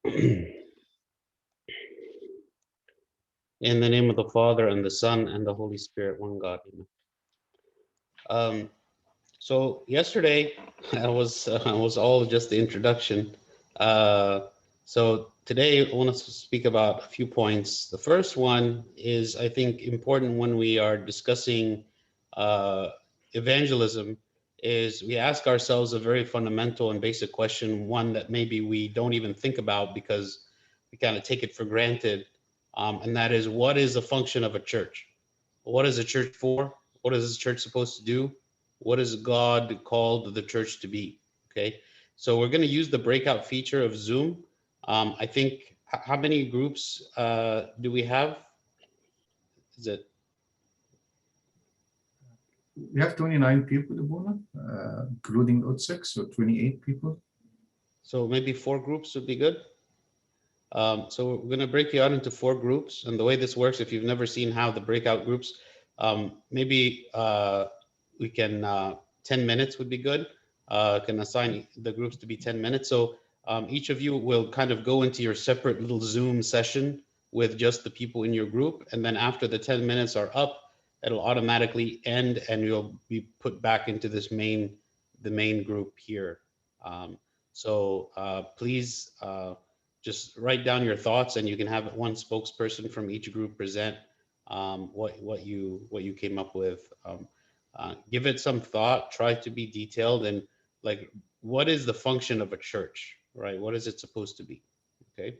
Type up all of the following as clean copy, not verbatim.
In the name of the Father, and the Son, and the Holy Spirit, one God. Amen. So yesterday, I was all just the introduction. So today, I want to speak about a few points. The first one is, I think, important when we are discussing evangelism, is we ask ourselves a very fundamental and basic question, one that maybe we don't even think about because we kind of take it for granted, and that is, what is the function of a church? What is a church for? What is this church supposed to do? What has God called the church to be? Okay, so we're going to use the breakout feature of Zoom. I think, how many groups do we have? Is it? We have 29 people, Ibuna, including OT6, so 28 people. So maybe 4 groups would be good. So we're going to break you out into 4 groups. And the way this works, if you've never seen how the breakout groups, maybe we can, 10 minutes would be good. Can assign the groups to be 10 minutes. So each of you will kind of go into your separate little Zoom session with just the people in your group. And then after the 10 minutes are up, it'll automatically end and you'll be put back into the main group here. So please, just write down your thoughts, and you can have one spokesperson from each group present what you came up with. Give it some thought, try to be detailed, and like, what is the function of a church, right? What is it supposed to be? Okay.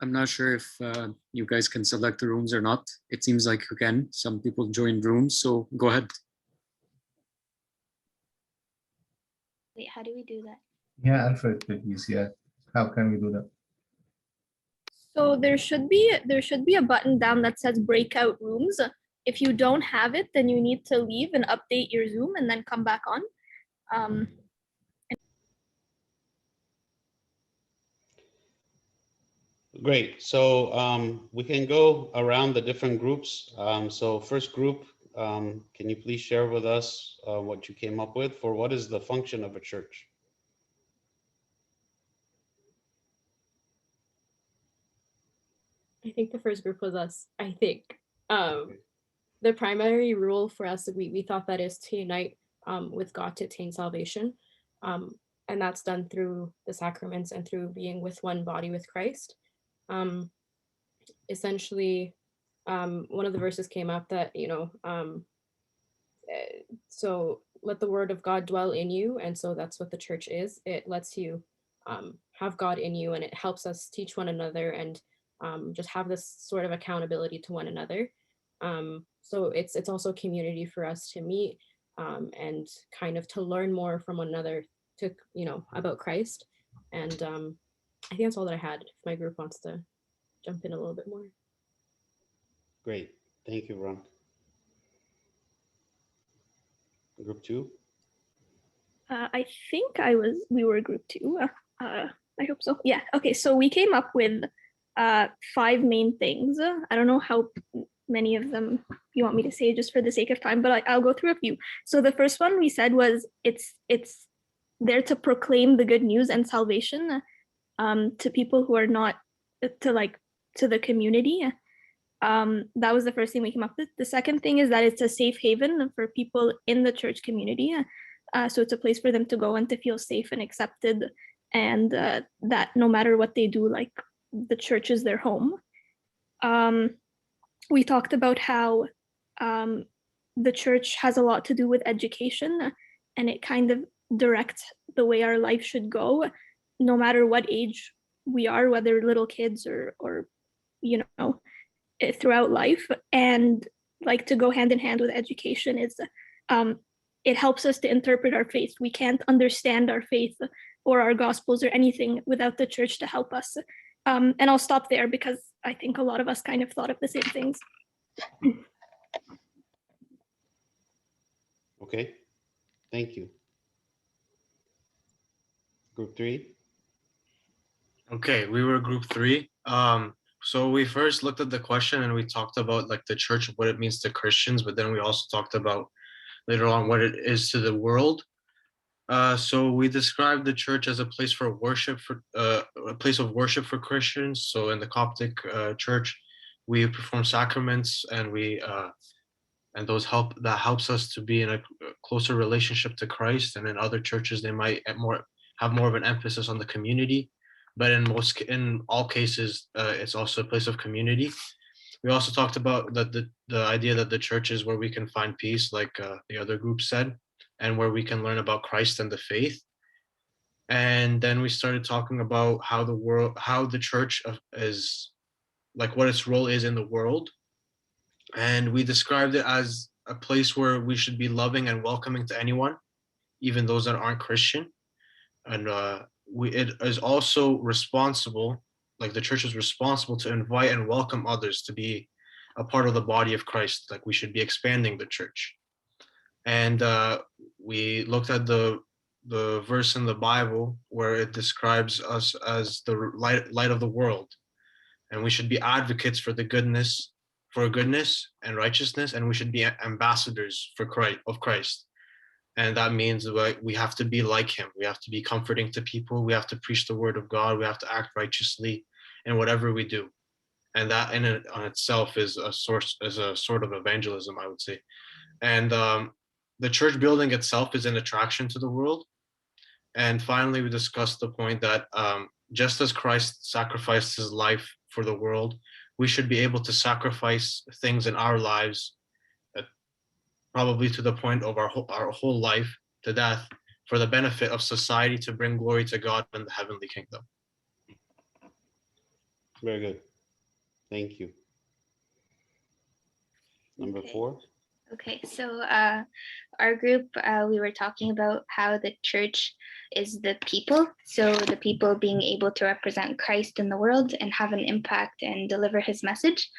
I'm not sure if you guys can select the rooms or not. It seems like you can. Some people join rooms, so go ahead. Wait, how do we do that? Yeah, Alfred, please. Yeah, how can we do that? So there should be a button down that says breakout rooms. If you don't have it, then you need to leave and update your Zoom and then come back on. Great. So we can go around the different groups. So first group, can you please share with us what you came up with for what is the function of a church? I think the first group was us. I think the primary rule for us, we thought that is to unite with God to attain salvation. And that's done through the sacraments and through being with one body with Christ. Essentially, one of the verses came up that, so let the word of God dwell in you. And so that's what the church is. It lets you have God in you, and it helps us teach one another and just have this sort of accountability to one another. So it's also community for us to meet and kind of to learn more from one another to, about Christ. And I think that's all that I had. If my group wants to jump in a little bit more. Great. Thank you, Ron. Group 2? I think we were group 2. I hope so. Yeah. Okay. So we came up with 5 main things. I don't know how many of them you want me to say just for the sake of time, but I'll go through a few. So the first one we said was it's there to proclaim the good news and salvation to people who are not to the community. That was the first thing we came up with. The second thing is that it's a safe haven for people in the church community. So it's a place for them to go and to feel safe and accepted, and that no matter what they do, like, the church is their home. We talked about how the church has a lot to do with education, and it kind of directs the way our life should go, no matter what age we are, whether little kids or throughout life. And like to go hand in hand with education is it helps us to interpret our faith. We can't understand our faith or our gospels or anything without the church to help us. And I'll stop there because I think a lot of us kind of thought of the same things. Okay, thank you. Group 3. Okay, we were group 3. So we first looked at the question and we talked about like the church, what it means to Christians, but then we also talked about later on what it is to the world. So we described the church as a place for worship, for a place of worship for Christians. So in the Coptic church, we perform sacraments, and and those helps us to be in a closer relationship to Christ. And in other churches, they might have more of an emphasis on the community, but in all cases, it's also a place of community. We also talked about the idea that the church is where we can find peace, like the other group said, and where we can learn about Christ and the faith. And then we started talking about how the church is, like, what its role is in the world. And we described it as a place where we should be loving and welcoming to anyone, even those that aren't Christian. And it is also responsible, like the church is responsible to invite and welcome others to be a part of the body of Christ. Like we should be expanding the church. And we looked at the verse in the Bible where it describes us as the light of the world, and we should be advocates for goodness and righteousness, and we should be ambassadors of Christ. And that means we have to be like him. We have to be comforting to people. We have to preach the word of God. We have to act righteously in whatever we do. And that in it on itself is a sort of evangelism, I would say. And the church building itself is an attraction to the world. And finally, we discussed the point that just as Christ sacrificed his life for the world, we should be able to sacrifice things in our lives, probably to the point of our whole life to death, for the benefit of society, to bring glory to God and the heavenly kingdom. Very good. Thank you. Number 4. Okay, so our group, we were talking about how the church is the people. So the people being able to represent Christ in the world and have an impact and deliver his message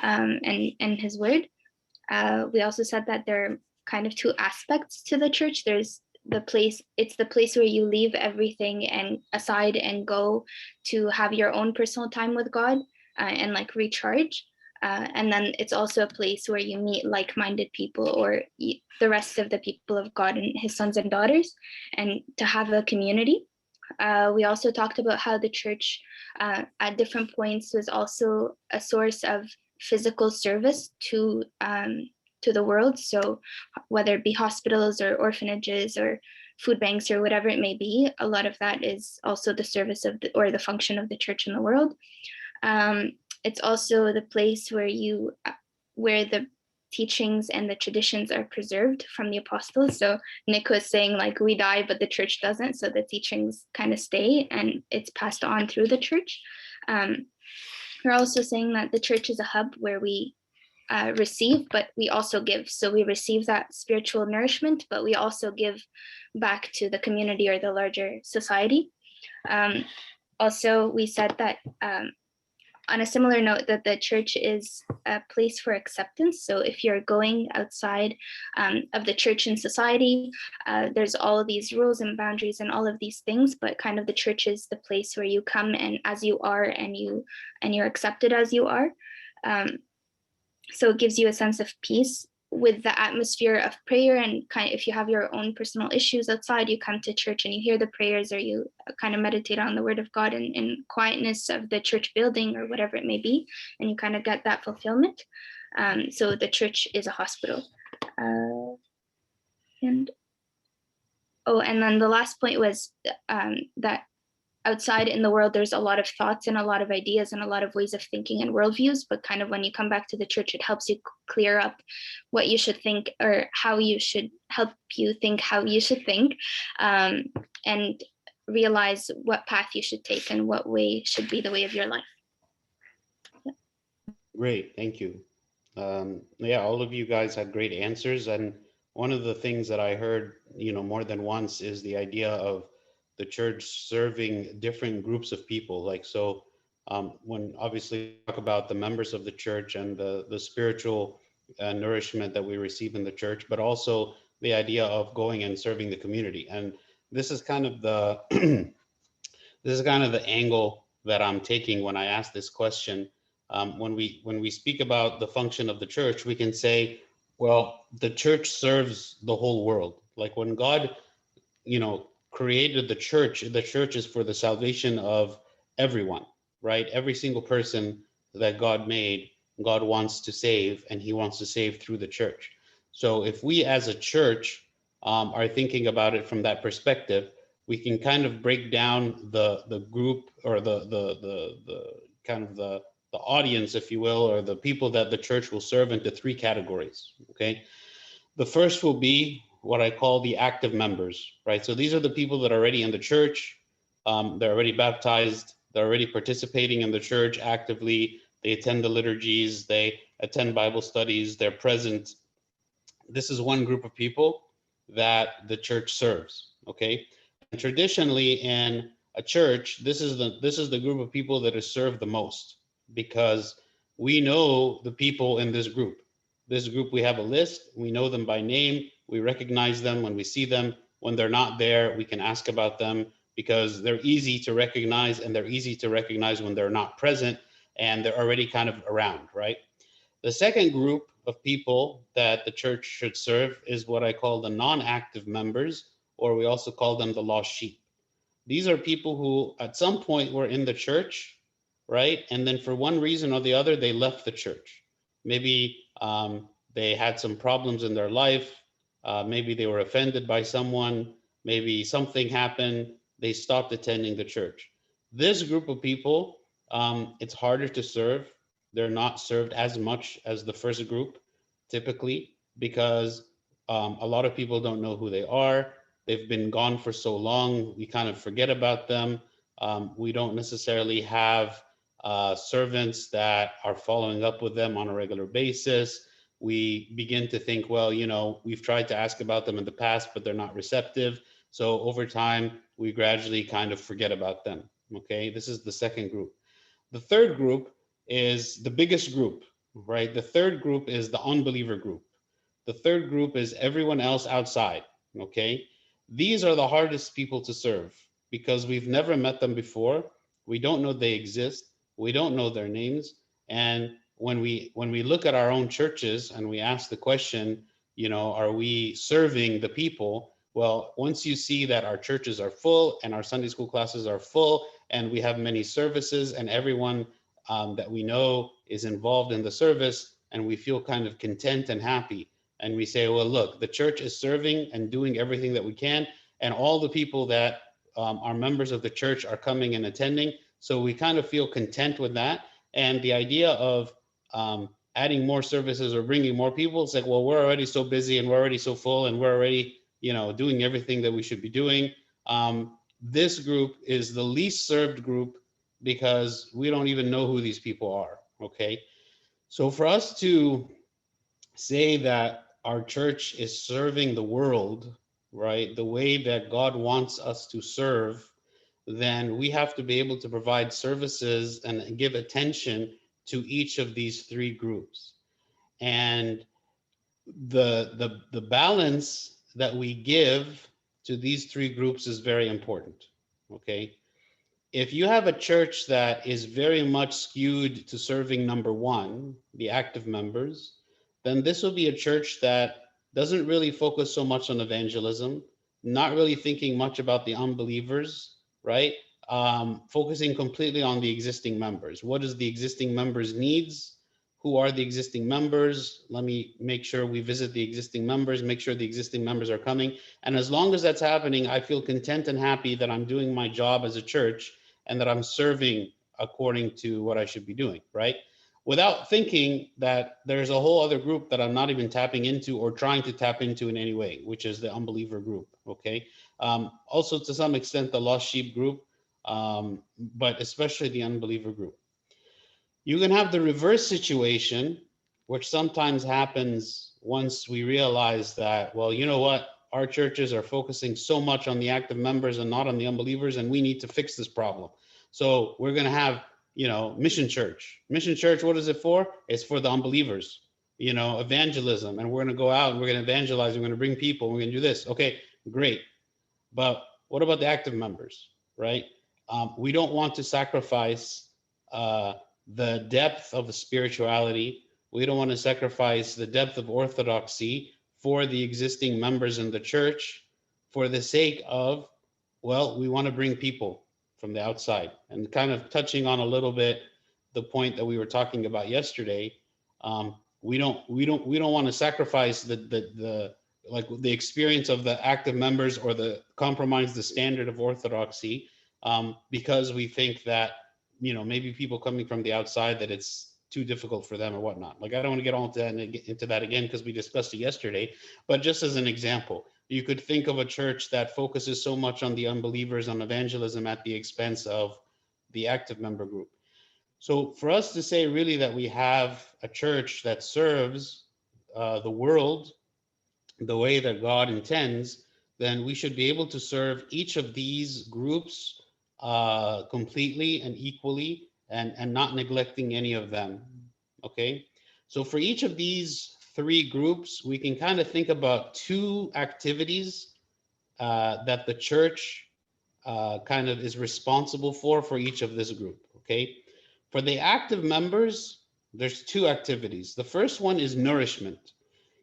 and his word. We also said that there are kind of 2 aspects to the church. There's it's the place where you leave everything and aside and go to have your own personal time with God and like recharge. And then it's also a place where you meet like-minded people or the rest of the people of God and his sons and daughters, and to have a community. We also talked about how the church at different points was also a source of physical service to the world. So whether it be hospitals or orphanages or food banks or whatever it may be, a lot of that is also the service of the function of the church in the world. It's also the place where the teachings and the traditions are preserved from the apostles. So Nick was saying like we die, but the church doesn't. So the teachings kind of stay and it's passed on through the church. We're also saying that the church is a hub where we receive, but we also give. So we receive that spiritual nourishment, but we also give back to the community or the larger society. Also, we said that on a similar note, that the church is a place for acceptance. So if you're going outside of the church and society, there's all of these rules and boundaries and all of these things, but kind of the church is the place where you come and as you are and you're accepted as you are. So it gives you a sense of peace with the atmosphere of prayer, and kind of if you have your own personal issues outside, you come to church and you hear the prayers, or you kind of meditate on the word of God in quietness of the church building or whatever it may be, and you kind of get that fulfillment. So the church is a hospital. And then the last point was that outside in the world, there's a lot of thoughts and a lot of ideas and a lot of ways of thinking and worldviews, but kind of when you come back to the church, it helps you clear up what you should think, or how you should help you think how you should think, and realize what path you should take and what way should be the way of your life. Great, thank you. Yeah, all of you guys had great answers, and one of the things that I heard, more than once is the idea of the church serving different groups of people. Like, so when obviously we talk about the members of the church and the spiritual nourishment that we receive in the church, but also the idea of going and serving the community. And this is kind of the this is kind of the angle that I'm taking when I ask this question. When we speak about the function of the church, we can say, well, the church serves the whole world. Like when God, created the church is for the salvation of everyone, right? Every single person that God made, God wants to save, and he wants to save through the church. So if we as a church are thinking about it from that perspective, we can kind of break down the group, or the kind of the audience, if you will, or the people that the church will serve, into three categories. Okay, the first will be what I call the active members, right? So these are the people that are already in the church. They're already baptized. They're already participating in the church actively. They attend the liturgies. They attend Bible studies. They're present. This is one group of people that the church serves. Okay, and traditionally in a church, this is the group of people that is served the most, because we know the people in this group. This group, we have a list. We know them by name. We recognize them when we see them. When they're not there, we can ask about them, because they're easy to recognize, and they're easy to recognize when they're not present and they're already kind of around, right? The second group of people that the church should serve is what I call the non-active members, or we also call them the lost sheep. These are people who at some point were in the church, right? And then for one reason or the other, they left the church. Maybe they had some problems in their life. Maybe they were offended by someone. Maybe something happened. They stopped attending the church. This group of people, it's harder to serve. They're not served as much as the first group, typically, because a lot of people don't know who they are. They've been gone for so long, we kind of forget about them. We don't necessarily have servants that are following up with them on a regular basis. We begin to think, well, we've tried to ask about them in the past, but they're not receptive. So over time, we gradually kind of forget about them. Okay, this is the second group. The third group is the biggest group, right? The third group is the unbeliever group. The third group is everyone else outside, okay? These are the hardest people to serve, because we've never met them before. We don't know they exist. We don't know their names. And when we look at our own churches and we ask the question, are we serving the people? Well, once you see that our churches are full and our Sunday school classes are full and we have many services and everyone that we know is involved in the service, and we feel kind of content and happy, and we say, well, look, the church is serving and doing everything that we can, and all the people that are members of the church are coming and attending. So we kind of feel content with that. And the idea of adding more services or bringing more people, it's like, well, we're already so busy and we're already so full and we're already, doing everything that we should be doing. This group is the least served group, because we don't even know who these people are, okay? So for us to say that our church is serving the world, right, the way that God wants us to serve, then we have to be able to provide services and give attention to each of these three groups. And the balance that we give to these three groups is very important, okay? If you have a church that is very much skewed to serving number one, the active members, then this will be a church that doesn't really focus so much on evangelism, not really thinking much about the unbelievers, right? Focusing completely on the existing members. What is the existing members' needs? who are the existing members. Let me make sure we visit the existing members, make sure the existing members are coming. And as long as that's happening, I feel content and happy that I'm doing my job as a church and that I'm serving according to what I should be doing, right? Without thinking that there's a whole other group that I'm not even tapping into or trying to tap into in any way, which is the unbeliever group, okay? Also, to some extent, the lost sheep group, but especially the unbeliever group. You can have the reverse situation, which sometimes happens once we realize that, well, you know what? Our churches are focusing so much on the active members and not on the unbelievers, and we need to fix this problem. So we're going to have, mission church. Mission church, what is it for? It's for the unbelievers, evangelism. And we're going to go out and we're going to evangelize. We're going to bring people. We're going to do this. Okay, great. But what about the active members, right? We don't want to sacrifice the depth of the spirituality. We don't want to sacrifice the depth of orthodoxy for the existing members in the church for the sake of, well, we want to bring people from the outside. And kind of touching on a little bit the point that we were talking about yesterday, we don't want to sacrifice the experience of the active members or compromise the standard of orthodoxy because we think that maybe people coming from the outside, that it's too difficult for them or whatnot. Like, I don't want to get into that again because we discussed it yesterday, but just as an example, you could think of a church that focuses so much on the unbelievers, on evangelism at the expense of the active member group. So for us to say really that we have a church that serves the world the way that God intends, then we should be able to serve each of these groups completely and equally and not neglecting any of them, okay? So for each of these three groups, we can kind of think about two activities that the church kind of is responsible for each of this group, okay? For the active members, there's two activities. The first one is nourishment.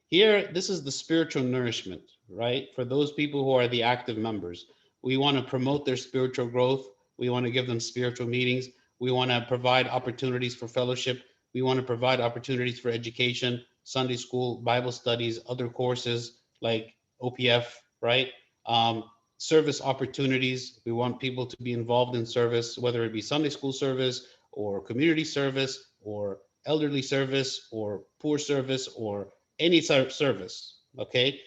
Here, this is the spiritual nourishment, right? For those people who are the active members, we want to promote their spiritual growth. We want to give them spiritual meetings. We want to provide opportunities for fellowship. We want to provide opportunities for education, Sunday school, Bible studies, other courses like OPF, right? Service opportunities. We want people to be involved in service, whether it be Sunday school service or community service or elderly service or poor service or any sort of service, okay?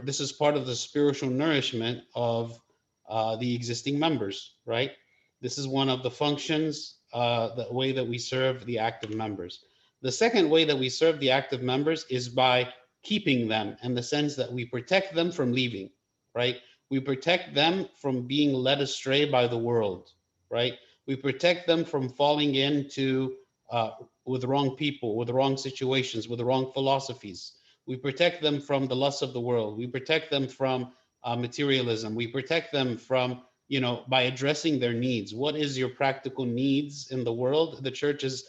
This is part of the spiritual nourishment of the existing members, right? This is one of the functions, the way that we serve the active members. The second way that we serve the active members is by keeping them, in the sense that we protect them from leaving, right? We protect them from being led astray by the world, right? We protect them from falling into with the wrong people, with the wrong situations, with the wrong philosophies. We protect them from the lusts of the world. We protect them from materialism. We protect them from, by addressing their needs. What is your practical needs in the world? The church is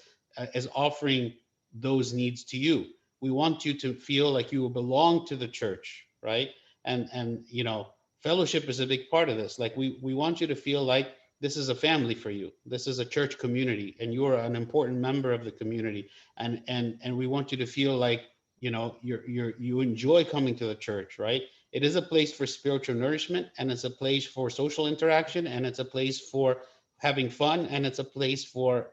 offering those needs to you. We want you to feel like you belong to the church, right? And fellowship is a big part of this. Like we want you to feel like this is a family for you. This is a church community, and you are an important member of the community. And we want you to feel like you enjoy coming to the church, right? It is a place for spiritual nourishment, and it's a place for social interaction, and it's a place for having fun, and it's a place for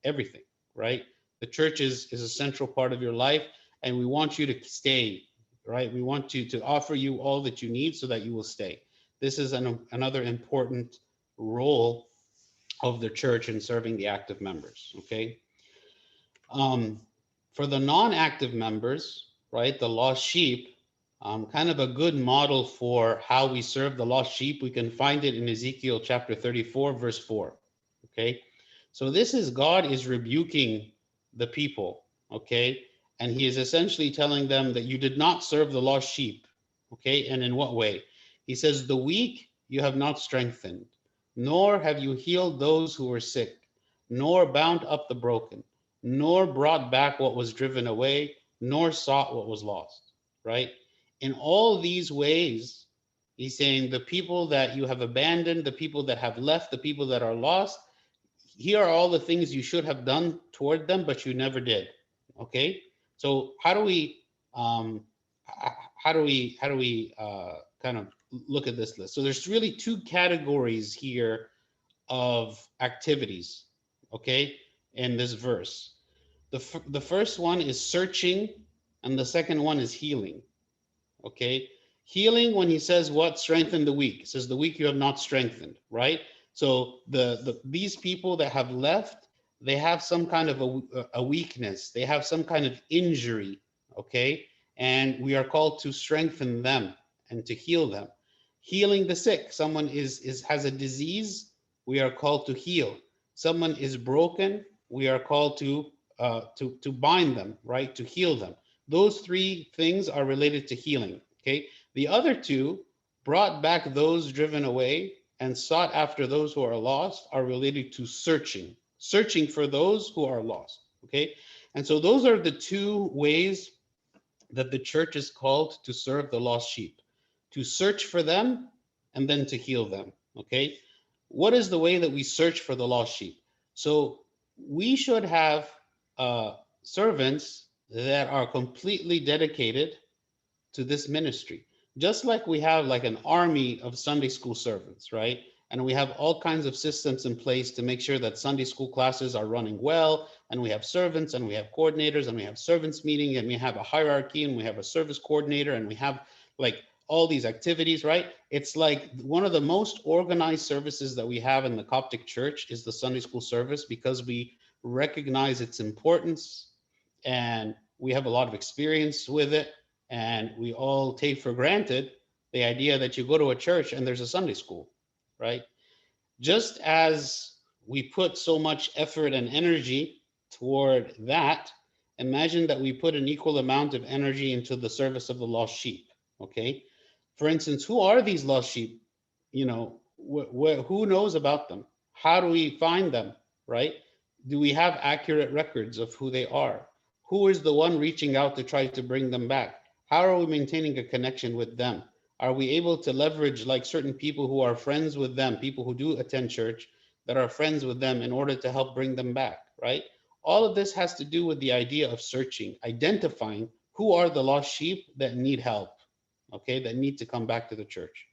everything, right? The church is a central part of your life, and we want you to stay, right? We want you to offer you all that you need so that you will stay. This is another important role of the church in serving the active members, okay? For the non-active members, right, the lost sheep, kind of a good model for how we serve the lost sheep, we can find it in Ezekiel chapter 34, verse 4, okay? So this is God is rebuking the people, okay? And he is essentially telling them that you did not serve the lost sheep, okay? And in what way? He says, the weak you have not strengthened, nor have you healed those who were sick, nor bound up the broken, nor brought back what was driven away, nor sought what was lost, right? In all these ways, he's saying the people that you have abandoned, the people that have left, the people that are lost, here are all the things you should have done toward them, but you never did. Okay, so how do we kind of look at this list? So there's really two categories here of activities, okay, in this verse. The first one is searching, and the second one is healing. Okay, healing, when he says what? Strengthen the weak. It says the weak you have not strengthened, right? So these people that have left, they have some kind of a weakness. They have some kind of injury, okay? And we are called to strengthen them and to heal them. Healing the sick. Someone has a disease, we are called to heal. Someone is broken, we are called to bind them, right? To heal them. Those three things are related to healing, okay? The other two, brought back those driven away and sought after those who are lost, are related to searching for those who are lost, okay? And so those are the two ways that the church is called to serve the lost sheep, to search for them and then to heal them, okay? What is the way that we search for the lost sheep? So we should have servants that are completely dedicated to this ministry, just like we have like an army of Sunday school servants, right? And we have all kinds of systems in place to make sure that Sunday school classes are running well, and we have servants and we have coordinators and we have servants meeting and we have a hierarchy and we have a service coordinator and we have like all these activities, right? It's like one of the most organized services that we have in the Coptic Church is the Sunday school service, because we recognize its importance and we have a lot of experience with it, and we all take for granted the idea that you go to a church and there's a Sunday school, right? Just as we put so much effort and energy toward that, imagine that we put an equal amount of energy into the service of the lost sheep, okay? For instance, who are these lost sheep? You know, who knows about them? How do we find them, right? Do we have accurate records of who they are? Who is the one reaching out to try to bring them back? How are we maintaining a connection with them? Are we able to leverage like certain people who are friends with them, people who do attend church that are friends with them, in order to help bring them back, right? All of this has to do with the idea of searching, identifying who are the lost sheep that need help, okay, that need to come back to the church.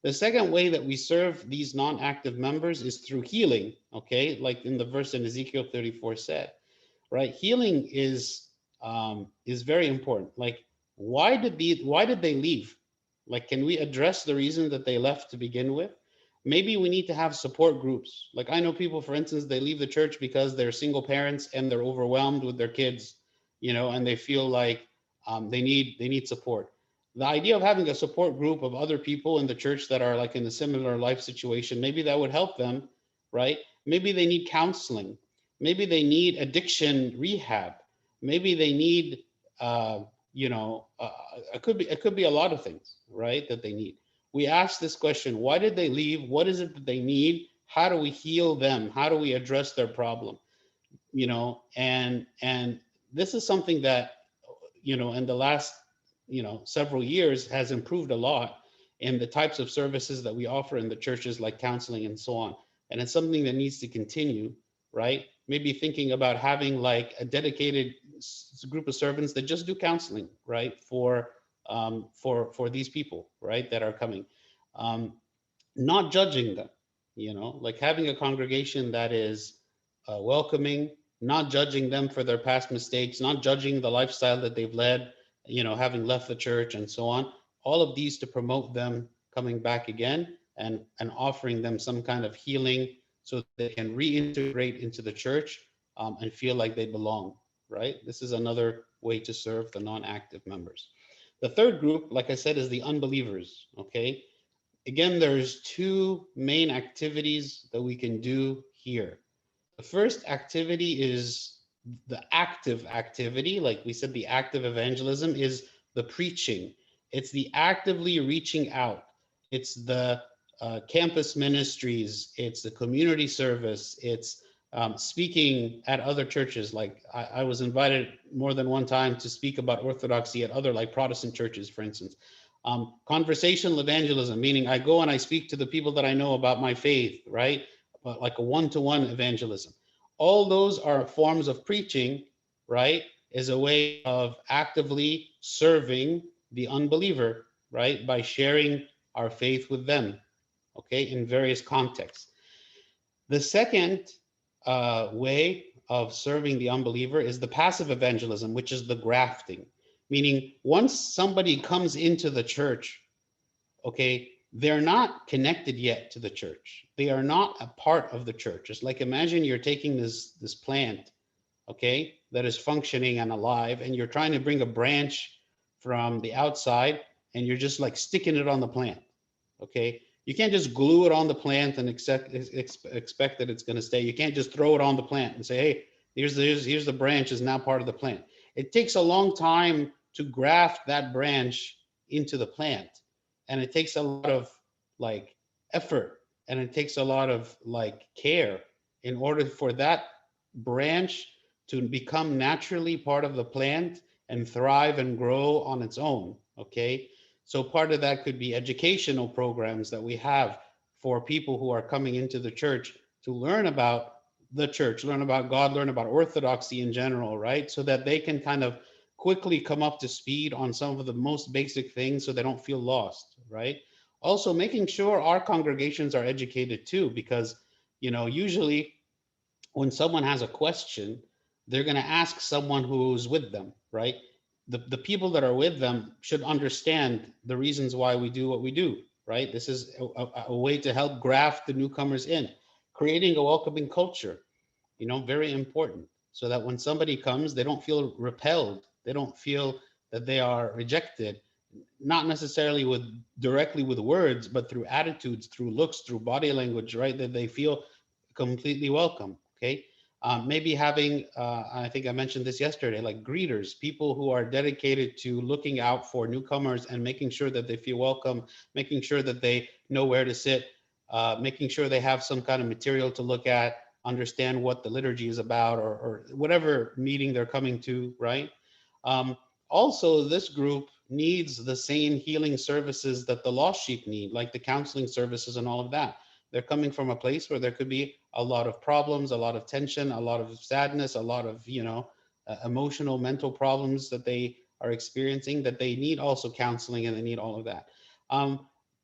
The second way that we serve these non-active members is through healing, okay, like in the verse in Ezekiel 34 said, right? Healing is very important. Like, why did they leave? Like, can we address the reason that they left to begin with? Maybe we need to have support groups. Like, I know people, for instance, they leave the church because they're single parents and they're overwhelmed with their kids, you know, and they feel like they need support. The idea of having a support group of other people in the church that are like in a similar life situation, maybe that would help them, right? Maybe they need counseling. Maybe they need addiction rehab. Maybe they need, it could be a lot of things, right, that they need. We ask this question: why did they leave? What is it that they need? How do we heal them? How do we address their problem? You know, and this is something that, you know, in the last, you know, several years has improved a lot in the types of services that we offer in the churches, like counseling and so on. And it's something that needs to continue, right? Maybe thinking about having like a dedicated group of servants that just do counseling, right? For these people, right, that are coming, not judging them, you know, like having a congregation that is welcoming, not judging them for their past mistakes, not judging the lifestyle that they've led, you know, having left the church and so on. All of these to promote them coming back again, and offering them some kind of healing so they can reintegrate into the church and feel like they belong, right? This is another way to serve the non-active members. The third group, like I said, is the unbelievers, okay? Again, there's two main activities that we can do here. The first activity is the active activity. Like we said, the active evangelism is the preaching. It's the actively reaching out. It's the campus ministries. It's the community service. It's speaking at other churches. Like I was invited more than one time to speak about Orthodoxy at other, like Protestant churches, for instance. Conversational evangelism, meaning I go and I speak to the people that I know about my faith, right? like a one-to-one evangelism. All those are forms of preaching, right? Is a way of actively serving the unbeliever, right? By sharing our faith with them, okay, in various contexts. The second way of serving the unbeliever is the passive evangelism, which is the grafting, meaning once somebody comes into the church, okay, they're not connected yet to the church. They are not a part of the church. It's like, imagine you're taking this plant, okay, that is functioning and alive, and you're trying to bring a branch from the outside, and you're just like sticking it on the plant, okay? You can't just glue it on the plant and expect that it's going to stay. You can't just throw it on the plant and say, hey, here's the branch is now part of the plant. It takes a long time to graft that branch into the plant, and it takes a lot of like effort, and it takes a lot of like care in order for that branch to become naturally part of the plant and thrive and grow on its own, okay? So part of that could be educational programs that we have for people who are coming into the church to learn about the church, learn about God, learn about orthodoxy in general, right? So that they can kind of quickly come up to speed on some of the most basic things so they don't feel lost, right? Also making sure our congregations are educated too, because, you know, usually when someone has a question, they're going to ask someone who's with them, right? The people that are with them should understand the reasons why we do what we do, right? This is a way to help graft the newcomers in, creating a welcoming culture, you know, very important, so that when somebody comes, they don't feel repelled. They don't feel that they are rejected, not necessarily directly with words, but through attitudes, through looks, through body language, right? That they feel completely welcome, okay? Maybe having, I think I mentioned this yesterday, like greeters, people who are dedicated to looking out for newcomers and making sure that they feel welcome, making sure that they know where to sit, making sure they have some kind of material to look at, understand what the liturgy is about, or whatever meeting they're coming to, right? Also, this group needs the same healing services that the lost sheep need, like the counseling services and all of that. They're coming from a place where there could be a lot of problems, a lot of tension, a lot of sadness, a lot of, you know, emotional, mental problems that they are experiencing, that they need also counseling, and they need all of that.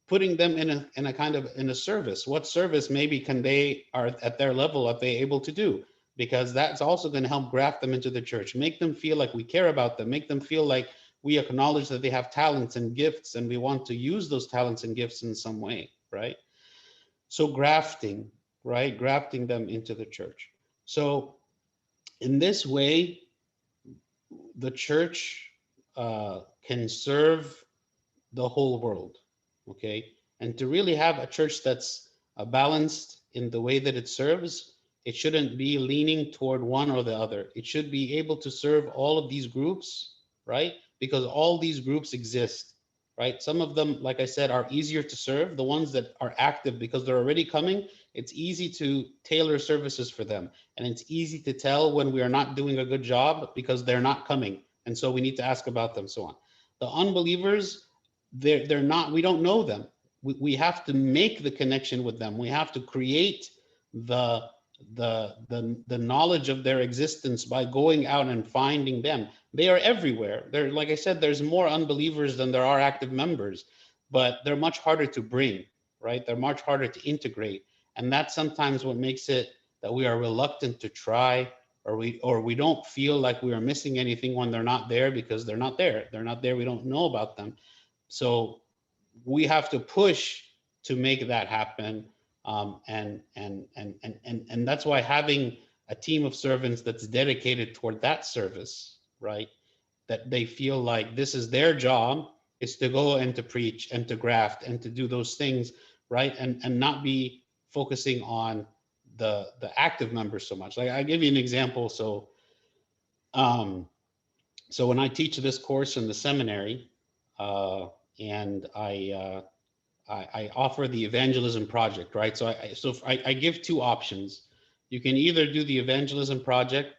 Putting them in a kind of in a service. What service maybe can they are at their level are they able to do? Because that's also going to help graft them into the church, make them feel like we care about them, make them feel like we acknowledge that they have talents and gifts, and we want to use those talents and gifts in some way, right? So grafting, right? Grafting them into the church. So in this way, the church can serve the whole world, okay? And to really have a church that's balanced in the way that it serves, it shouldn't be leaning toward one or the other. It should be able to serve all of these groups, right? Because all these groups exist, right? Some of them, like I said, are easier to serve. The ones that are active because they're already coming, it's easy to tailor services for them. And it's easy to tell when we are not doing a good job because they're not coming. And so we need to ask about them, so on. The unbelievers, they're not, we don't know them. We have to make the connection with them. We have to create the knowledge of their existence by going out and finding them. They are everywhere. They're, like I said, there's more unbelievers than there are active members, but they're much harder to bring, right? They're much harder to integrate. And that's sometimes what makes it that we are reluctant to try, or we don't feel like we are missing anything when they're not there, because they're not there. They're not there. We don't know about them. So we have to push to make that happen. And that's why having a team of servants that's dedicated toward that service, right? That they feel like this is their job, is to go and to preach and to graft and to do those things, right? And not be focusing on the active members so much. Like, I give you an example. So so when I teach this course in the seminary, and I offer the evangelism project, right? So I give two options. You can either do the evangelism project,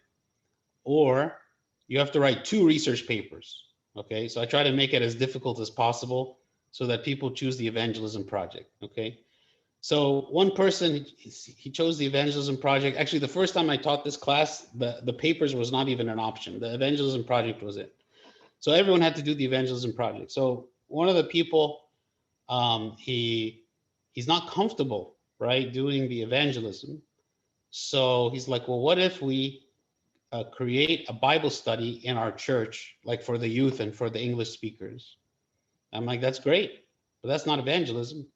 or you have to write 2 research papers. Okay, so I try to make it as difficult as possible so that people choose the evangelism project. Okay, So one person, he chose the evangelism project. Actually, the first time I taught this class, the papers was not even an option. The evangelism project was it. So everyone had to do the evangelism project. So one of the people, he's not comfortable, right, doing the evangelism. So he's like, well, what if we create a Bible study in our church, like for the youth and for the English speakers? I'm like, that's great, but that's not evangelism.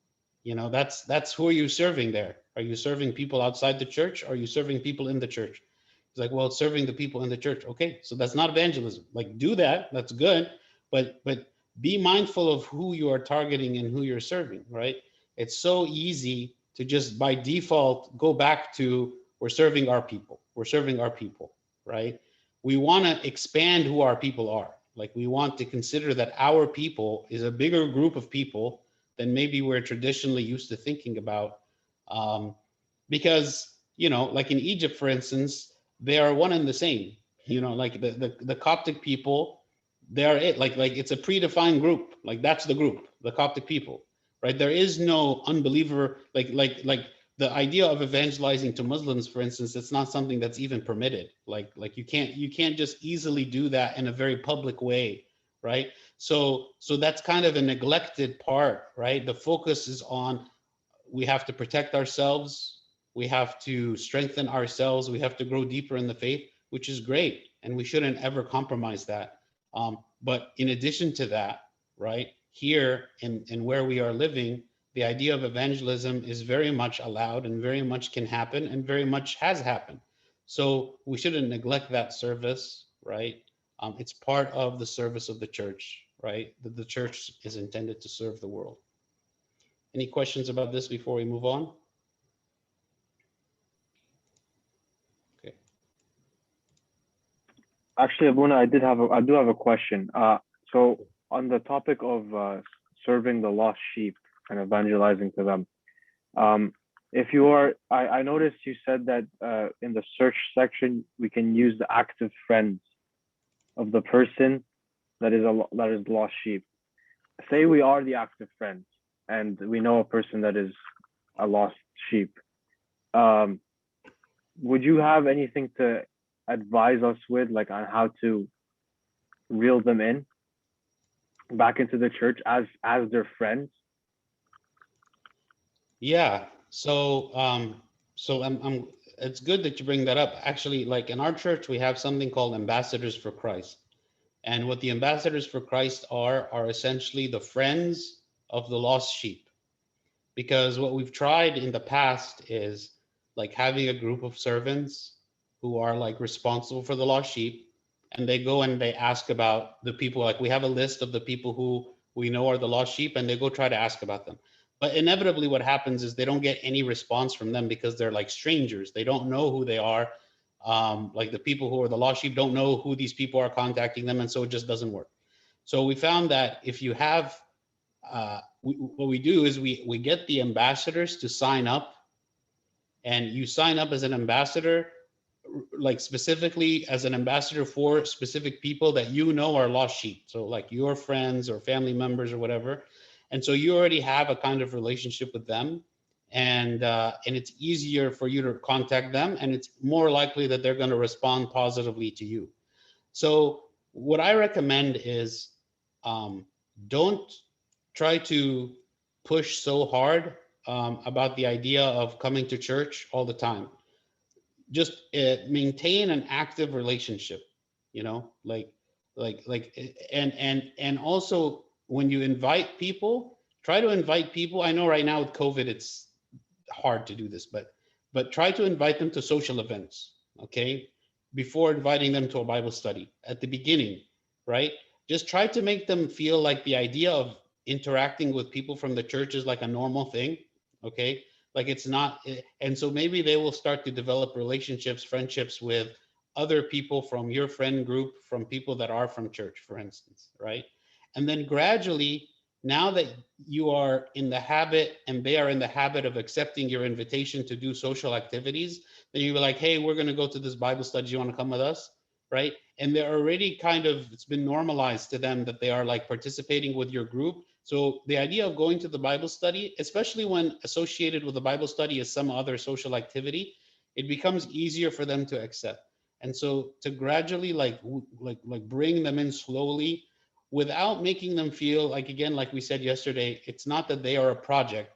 You know, that's who are you serving there? Are you serving people outside the church? Or are you serving people in the church? He's like, well, it's serving the people in the church. Okay, so that's not evangelism. Like, do that. That's good, but be mindful of who you are targeting and who you're serving. Right? It's so easy to just by default go back to we're serving our people. We're serving our people. Right? We want to expand who our people are. Like, we want to consider that our people is a bigger group of people than maybe we're traditionally used to thinking about. Because, you know, like in Egypt, for instance, they are one and the same. You know, like the Coptic people, they are it. Like it's a predefined group. Like that's the group, the Coptic people, right? There is no unbeliever. Like the idea of evangelizing to Muslims, for instance, it's not something that's even permitted. Like you can't just easily do that in a very public way, right? So that's kind of a neglected part, right? The focus is on, we have to protect ourselves, we have to strengthen ourselves, we have to grow deeper in the faith, which is great, and we shouldn't ever compromise that. But in addition to that, right, here in where we are living, the idea of evangelism is very much allowed and very much can happen and very much has happened. So we shouldn't neglect that service, right? It's part of the service of the church, right? The church is intended to serve the world. Any questions about this before we move on? Okay. Actually, Abuna, I do have a question. So on the topic of serving the lost sheep and evangelizing to them, if you are, I noticed you said that in the search section we can use the active friends of the person that is lost sheep. Say we are the active friends and we know a person that is a lost sheep. Would you have anything to advise us with, like on how to reel them in back into the church as their friends? Yeah. So I'm it's good that you bring that up. Actually, like in our church, we have something called Ambassadors for Christ. And what the Ambassadors for Christ are essentially the friends of the lost sheep. Because what we've tried in the past is like having a group of servants who are like responsible for the lost sheep, and they go and they ask about the people. Like, we have a list of the people who we know are the lost sheep, and they go try to ask about them. But inevitably what happens is they don't get any response from them because they're like strangers. They don't know who they are. Like the people who are the lost sheep don't know who these people are contacting them, and so it just doesn't work. So we found that if you have what we do is we get the ambassadors to sign up, and you sign up as an ambassador, like specifically as an ambassador for specific people that you know are lost sheep. So like your friends or family members or whatever. And so you already have a kind of relationship with them, and it's easier for you to contact them, and it's more likely that they're going to respond positively to you. So what I recommend is don't try to push so hard about the idea of coming to church all the time. Just maintain an active relationship, you know, and also when you invite people, try to invite people. I know right now with COVID, it's hard to do this, but try to invite them to social events, okay? Before inviting them to a Bible study at the beginning, right? Just try to make them feel like the idea of interacting with people from the church is like a normal thing, okay? Like it's not, and so maybe they will start to develop relationships, friendships with other people from your friend group, from people that are from church, for instance, right? And then gradually, now that you are in the habit and they are in the habit of accepting your invitation to do social activities, then you're like, hey, we're going to go to this Bible study. You want to come with us? Right? And they're already kind of, it's been normalized to them that they are like participating with your group. So the idea of going to the Bible study, especially when associated with the Bible study is some other social activity, it becomes easier for them to accept. And so to gradually like bring them in slowly without making them feel like, again, like we said yesterday, it's not that they are a project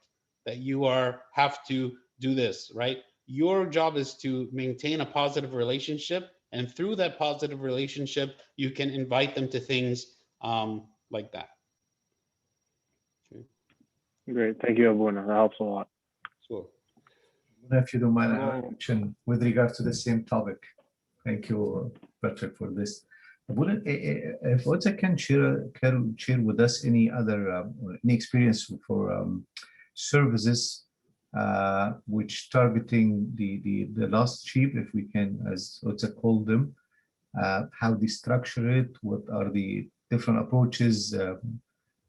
that you have to do this, right? Your job is to maintain a positive relationship, and through that positive relationship, you can invite them to things like that. Okay. Great. Thank you, Abuna. That helps a lot. Sure. If you don't mind, So- mention with regards to the same topic. Thank you, Patrick, for this. Abuna, if Otsa can share with us any other any experience for services which targeting the lost sheep, if we can, as Otsa called them, how they structure it, what are the different approaches,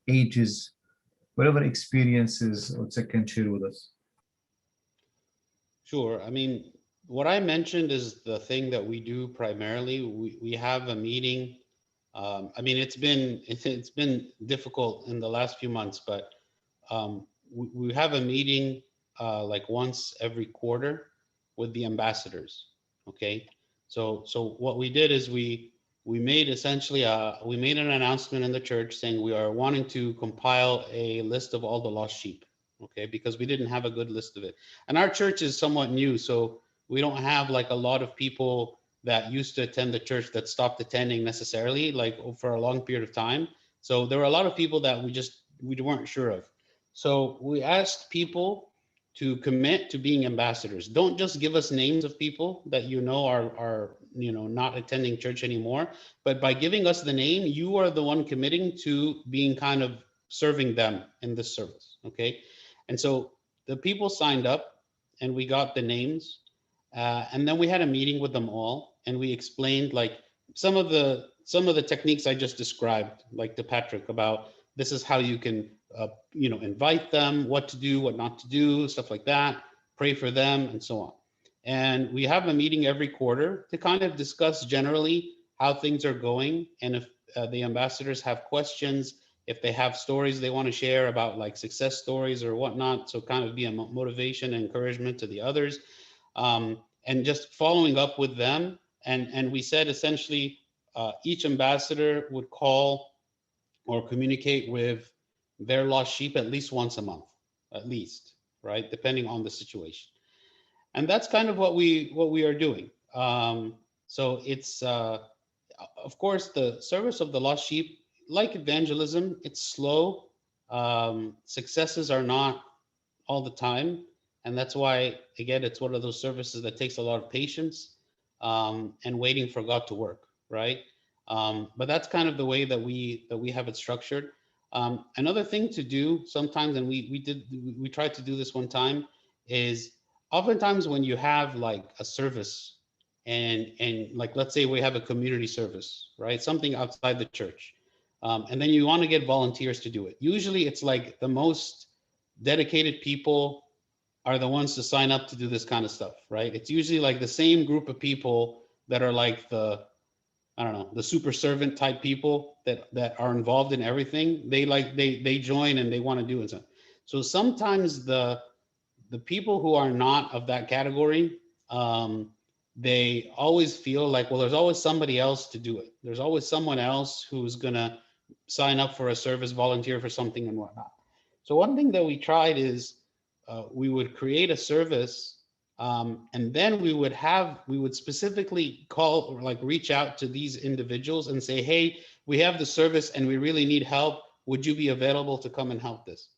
ages, whatever experiences Otsa can share with us. Sure. I mean, what I mentioned is the thing that we do primarily. We have a meeting. I mean, it's been difficult in the last few months, but we have a meeting like once every quarter with the ambassadors. Okay, so what we did is we made essentially we made an announcement in the church saying we are wanting to compile a list of all the lost sheep. Okay, because we didn't have a good list of it, and our church is somewhat new, so we don't have like a lot of people that used to attend the church that stopped attending necessarily, like for a long period of time. So there were a lot of people that we weren't sure of. So we asked people to commit to being ambassadors. Don't just give us names of people that you know are not attending church anymore, but by giving us the name, you are the one committing to being kind of serving them in this service. Okay, and so the people signed up, and we got the names, and then we had a meeting with them all, and we explained like some of the techniques I just described, like to Patrick, about this is how you can invite them, what to do, what not to do, stuff like that, pray for them, and so on. And we have a meeting every quarter to kind of discuss generally how things are going, and if the ambassadors have questions, if they have stories they want to share about like success stories or whatnot, so kind of be a motivation and encouragement to the others, and just following up with them. And we said essentially each ambassador would call or communicate with their lost sheep at least once a month, at least, right? Depending on the situation. And that's kind of what we are doing. So it's, of course, the service of the lost sheep, like evangelism, it's slow. Successes are not all the time. And that's why, again, it's one of those services that takes a lot of patience and waiting for God to work, right? But that's kind of the way that we have it structured. Another thing to do sometimes, and we tried to do this one time, is oftentimes when you have like a service and like, let's say we have a community service, right? Something outside the church. And then you want to get volunteers to do it. Usually it's like the most dedicated people are the ones to sign up to do this kind of stuff, right? It's usually like the same group of people that are like the super servant type people that are involved in everything. They join and they want to do it. So sometimes the people who are not of that category, they always feel like, well, there's always somebody else to do it. There's always someone else who's gonna sign up for a service, volunteer for something and whatnot. So one thing that we tried is we would create a service, and then we would specifically call or like reach out to these individuals and say, hey, we have the service and we really need help. Would you be available to come and help this?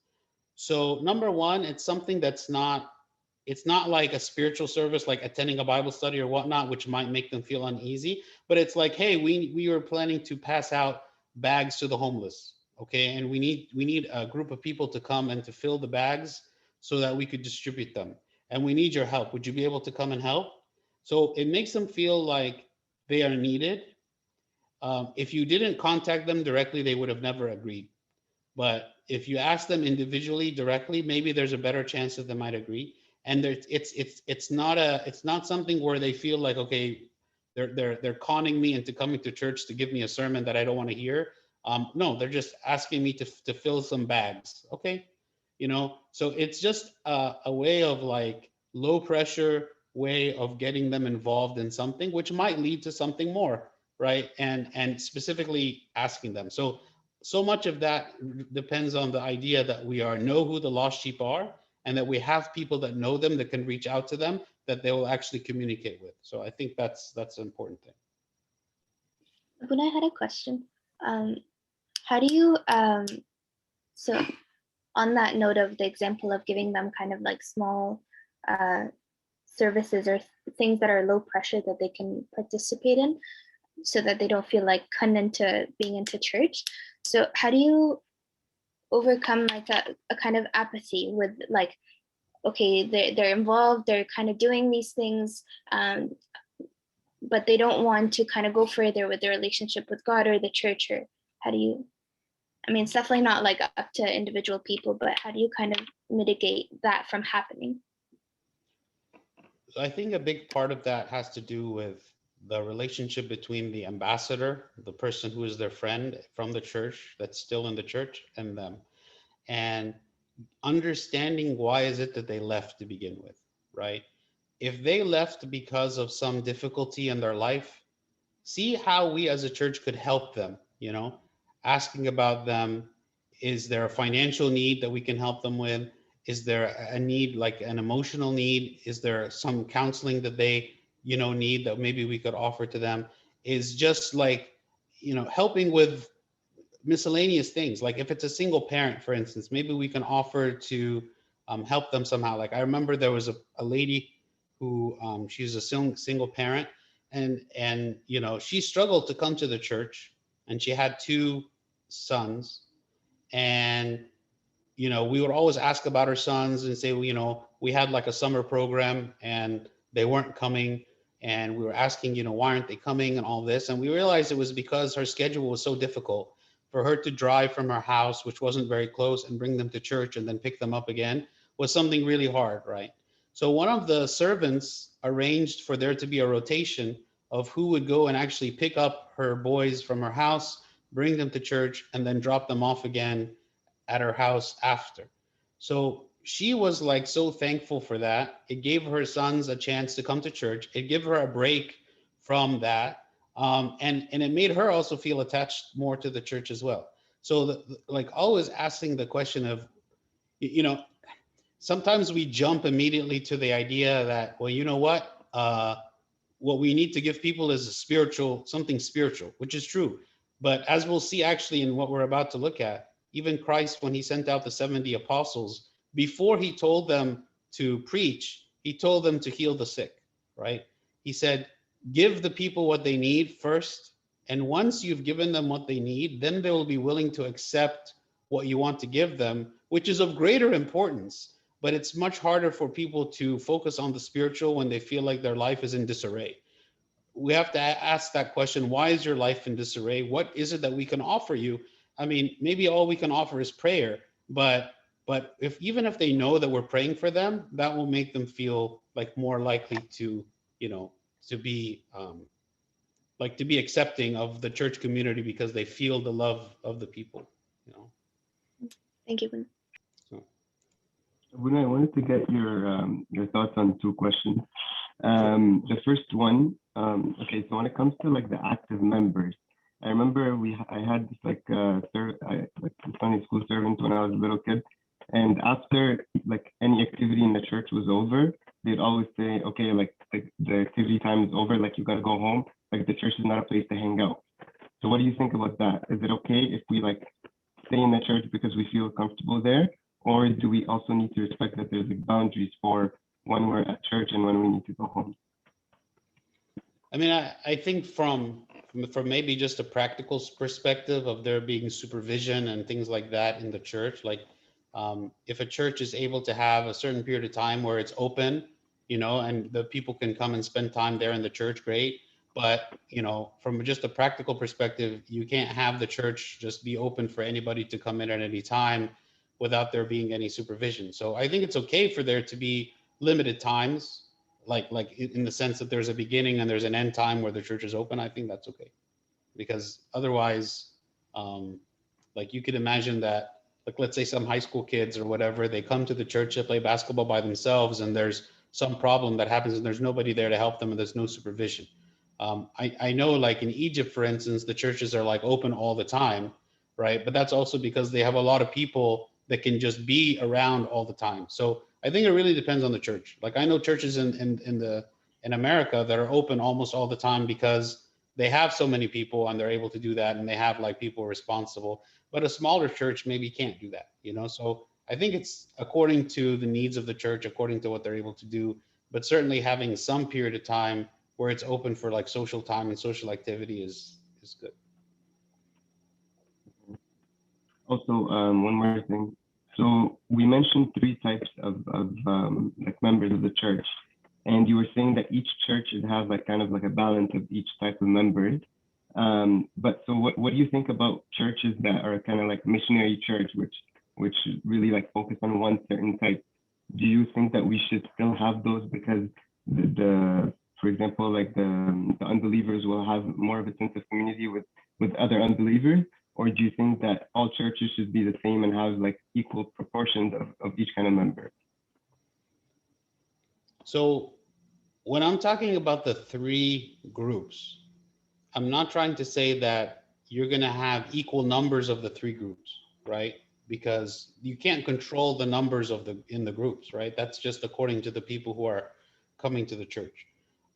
So number one, it's something it's not like a spiritual service, like attending a Bible study or whatnot, which might make them feel uneasy, but it's like, hey, we are planning to pass out bags to the homeless. Okay. And we need a group of people to come and to fill the bags so that we could distribute them. And we need your help. Would you be able to come and help? So it makes them feel like they are needed. If you didn't contact them directly, they would have never agreed. But if you ask them individually directly, maybe there's a better chance that they might agree. And it's not something where they feel like, okay, they're conning me into coming to church to give me a sermon that I don't want to hear. No, they're just asking me to fill some bags. Okay. So it's just a way of like low pressure way of getting them involved in something, which might lead to something more, right? And specifically asking them. So much of that depends on the idea that we know who the lost sheep are, and that we have people that know them, that can reach out to them, that they will actually communicate with. So I think that's an important thing. When I had a question, how do you so on that note of the example of giving them kind of like small services or things that are low pressure that they can participate in, so that they don't feel like conned into being into church. So how do you overcome like a kind of apathy with like, okay, they're involved, they're kind of doing these things, but they don't want to kind of go further with their relationship with God or the church? Or how do you, I mean, it's definitely not like up to individual people, but how do you kind of mitigate that from happening? I think a big part of that has to do with the relationship between the ambassador, the person who is their friend from the church that's still in the church, and them, and understanding why is it that they left to begin with, right? If they left because of some difficulty in their life, see how we as a church could help them, asking about them. Is there a financial need that we can help them with? Is there a need, like an emotional need? Is there some counseling that they, need that maybe we could offer to them? Is just like, helping with miscellaneous things. Like if it's a single parent, for instance, maybe we can offer to help them somehow. Like I remember there was a lady who she's a single parent, and she struggled to come to the church, and she had two sons, and we would always ask about her sons and say, well, we had like a summer program and they weren't coming, and we were asking, why aren't they coming and all this, and we realized it was because her schedule was so difficult. For her to drive from her house, which wasn't very close, and bring them to church and then pick them up again was something really hard, right? So one of the servants arranged for there to be a rotation of who would go and actually pick up her boys from her house, bring them to church, and then drop them off again at her house after. So she was like so thankful for that. It gave her sons a chance to come to church. It gave her a break from that. And it made her also feel attached more to the church as well. So like always asking the question of, sometimes we jump immediately to the idea that, well, you know what we need to give people is something spiritual, which is true. But as we'll see actually in what we're about to look at, even Christ, when he sent out the 70 apostles, before he told them to preach, he told them to heal the sick, right? He said, give the people what they need first. And once you've given them what they need, then they will be willing to accept what you want to give them, which is of greater importance. But it's much harder for people to focus on the spiritual when they feel like their life is in disarray. We have to ask that question: why is your life in disarray? What is it that we can offer you? I mean, maybe all we can offer is prayer, but even if they know that we're praying for them, that will make them feel like more likely to, to be to be accepting of the church community, because they feel the love of the people. Thank you. So. When I wanted to get your thoughts on two questions. The first one, okay, so when it comes to like the active members, I remember I had this like Sunday school servant when I was a little kid, and after like any activity in the church was over, they'd always say, okay, like the activity time is over, like you gotta go home, like the church is not a place to hang out. So what do you think about that? Is it okay if we like stay in the church because we feel comfortable there, or do we also need to respect that there's like boundaries for when we're at church and when we need to go home? I mean, I think from maybe just a practical perspective of there being supervision and things like that in the church, like if a church is able to have a certain period of time where it's open, and the people can come and spend time there in the church, great. But, from just a practical perspective, you can't have the church just be open for anybody to come in at any time without there being any supervision. So I think it's okay for there to be limited times, like in the sense that there's a beginning and there's an end time where the church is open. I think that's okay, because otherwise Like you could imagine that, like let's say some high school kids or whatever, they come to the church to play basketball by themselves, and there's some problem that happens, and there's nobody there to help them, and there's no supervision. I know, like in Egypt, for instance, the churches are like open all the time, right? But that's also because they have a lot of people that can just be around all the time. So I think it really depends on the church. Like I know churches in America that are open almost all the time because they have so many people and they're able to do that, and they have like people responsible. But a smaller church maybe can't do that, you know? So I think it's according to the needs of the church, according to what they're able to do, but certainly having some period of time where it's open for like social time and social activity is good. Also, one more thing. So we mentioned three types of like members of the church, and you were saying that each church should have like kind of like a balance of each type of members. But so what do you think about churches that are kind of like missionary church, which really like focus on one certain type? Do you think that we should still have those because the for example, like the unbelievers will have more of a sense of community with other unbelievers? Or do you think that all churches should be the same and have like equal proportions of each kind of member? So when I'm talking about the three groups, I'm not trying to say that you're going to have equal numbers of the three groups, right? Because you can't control the numbers of in the groups, right? That's just according to the people who are coming to the church.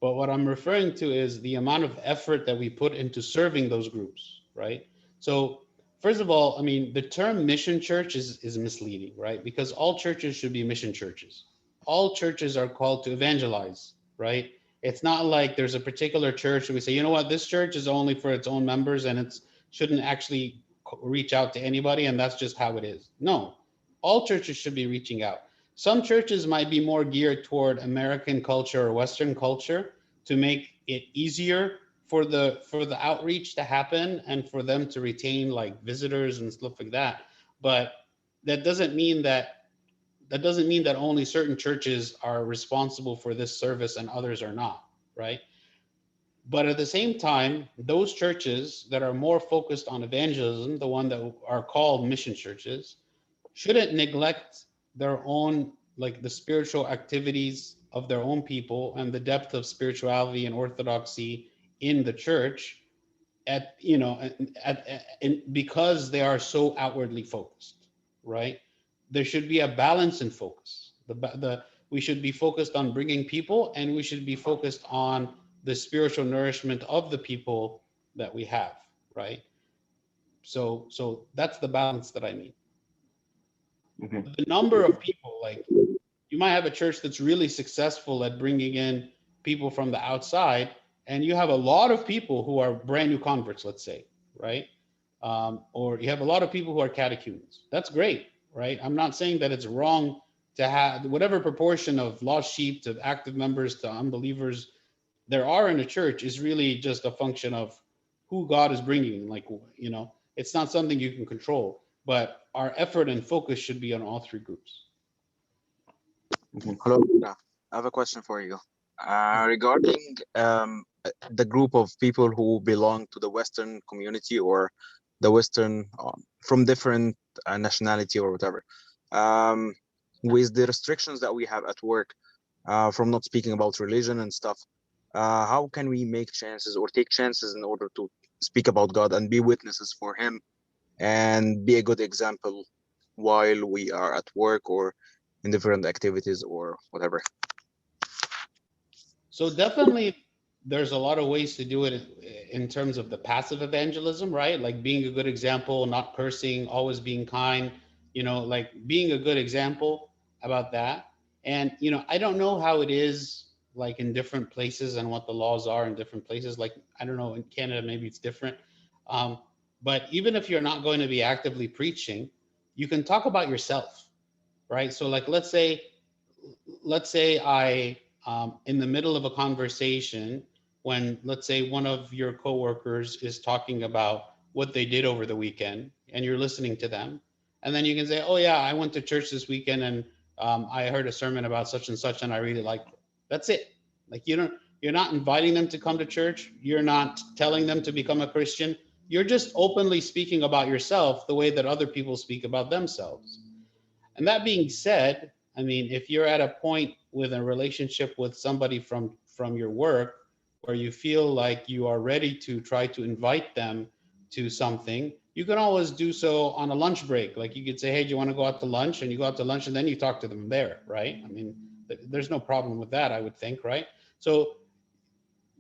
But what I'm referring to is the amount of effort that we put into serving those groups, right? So first of all, I mean, the term mission church is misleading, right? Because all churches should be mission churches. All churches are called to evangelize, right? It's not like there's a particular church and we say, you know what, this church is only for its own members and it shouldn't actually reach out to anybody, and that's just how it is. No, all churches should be reaching out. Some churches might be more geared toward American culture or Western culture to make it easier for the outreach to happen and for them to retain like visitors and stuff like that. But that doesn't mean that only certain churches are responsible for this service and others are not, right? But at the same time, those churches that are more focused on evangelism, the one that are called mission churches, shouldn't neglect their own, like the spiritual activities of their own people and the depth of spirituality and orthodoxy in the church at, you know, because they are so outwardly focused, right? There should be a balance in focus. We should be focused on bringing people, and we should be focused on the spiritual nourishment of the people that we have, right? So that's the balance that I mean. Okay. The number of people, like you might have a church that's really successful at bringing in people from the outside, and you have a lot of people who are brand new converts, let's say, right? Or you have a lot of people who are catechumens. That's great, right? I'm not saying that it's wrong to have whatever proportion of lost sheep to active members to unbelievers there are in a church is really just a function of who God is bringing. Like, you know, it's not something you can control, but our effort and focus should be on all three groups. Hello, Rina. I have a question for you. Regarding the group of people who belong to the Western community or the Western from different nationality or whatever, with the restrictions that we have at work from not speaking about religion and stuff, how can we make chances or take chances in order to speak about God and be witnesses for Him and be a good example while we are at work or in different activities or whatever? So definitely there's a lot of ways to do it in terms of the passive evangelism, right? Like being a good example, not cursing, always being kind, you know, like being a good example about that. And, you know, I don't know how it is like in different places and what the laws are in different places. Like, I don't know, in Canada, maybe it's different. But even if you're not going to be actively preaching, you can talk about yourself, right? So like, let's say I, in the middle of a conversation, when let's say one of your coworkers is talking about what they did over the weekend and you're listening to them, and then you can say, oh yeah, I went to church this weekend and I heard a sermon about such and such and I really liked it. That's it. Like you're not inviting them to come to church. You're not telling them to become a Christian. you're just openly speaking about yourself the way that other people speak about themselves. And that being said, I mean, if you're at a point with a relationship with somebody from your work where you feel like you are ready to try to invite them to something, you can always do so on a lunch break. Like you could say, hey, do you want to go out to lunch? And you go out to lunch and then you talk to them there, right? I mean, there's no problem with that, I would think, right? So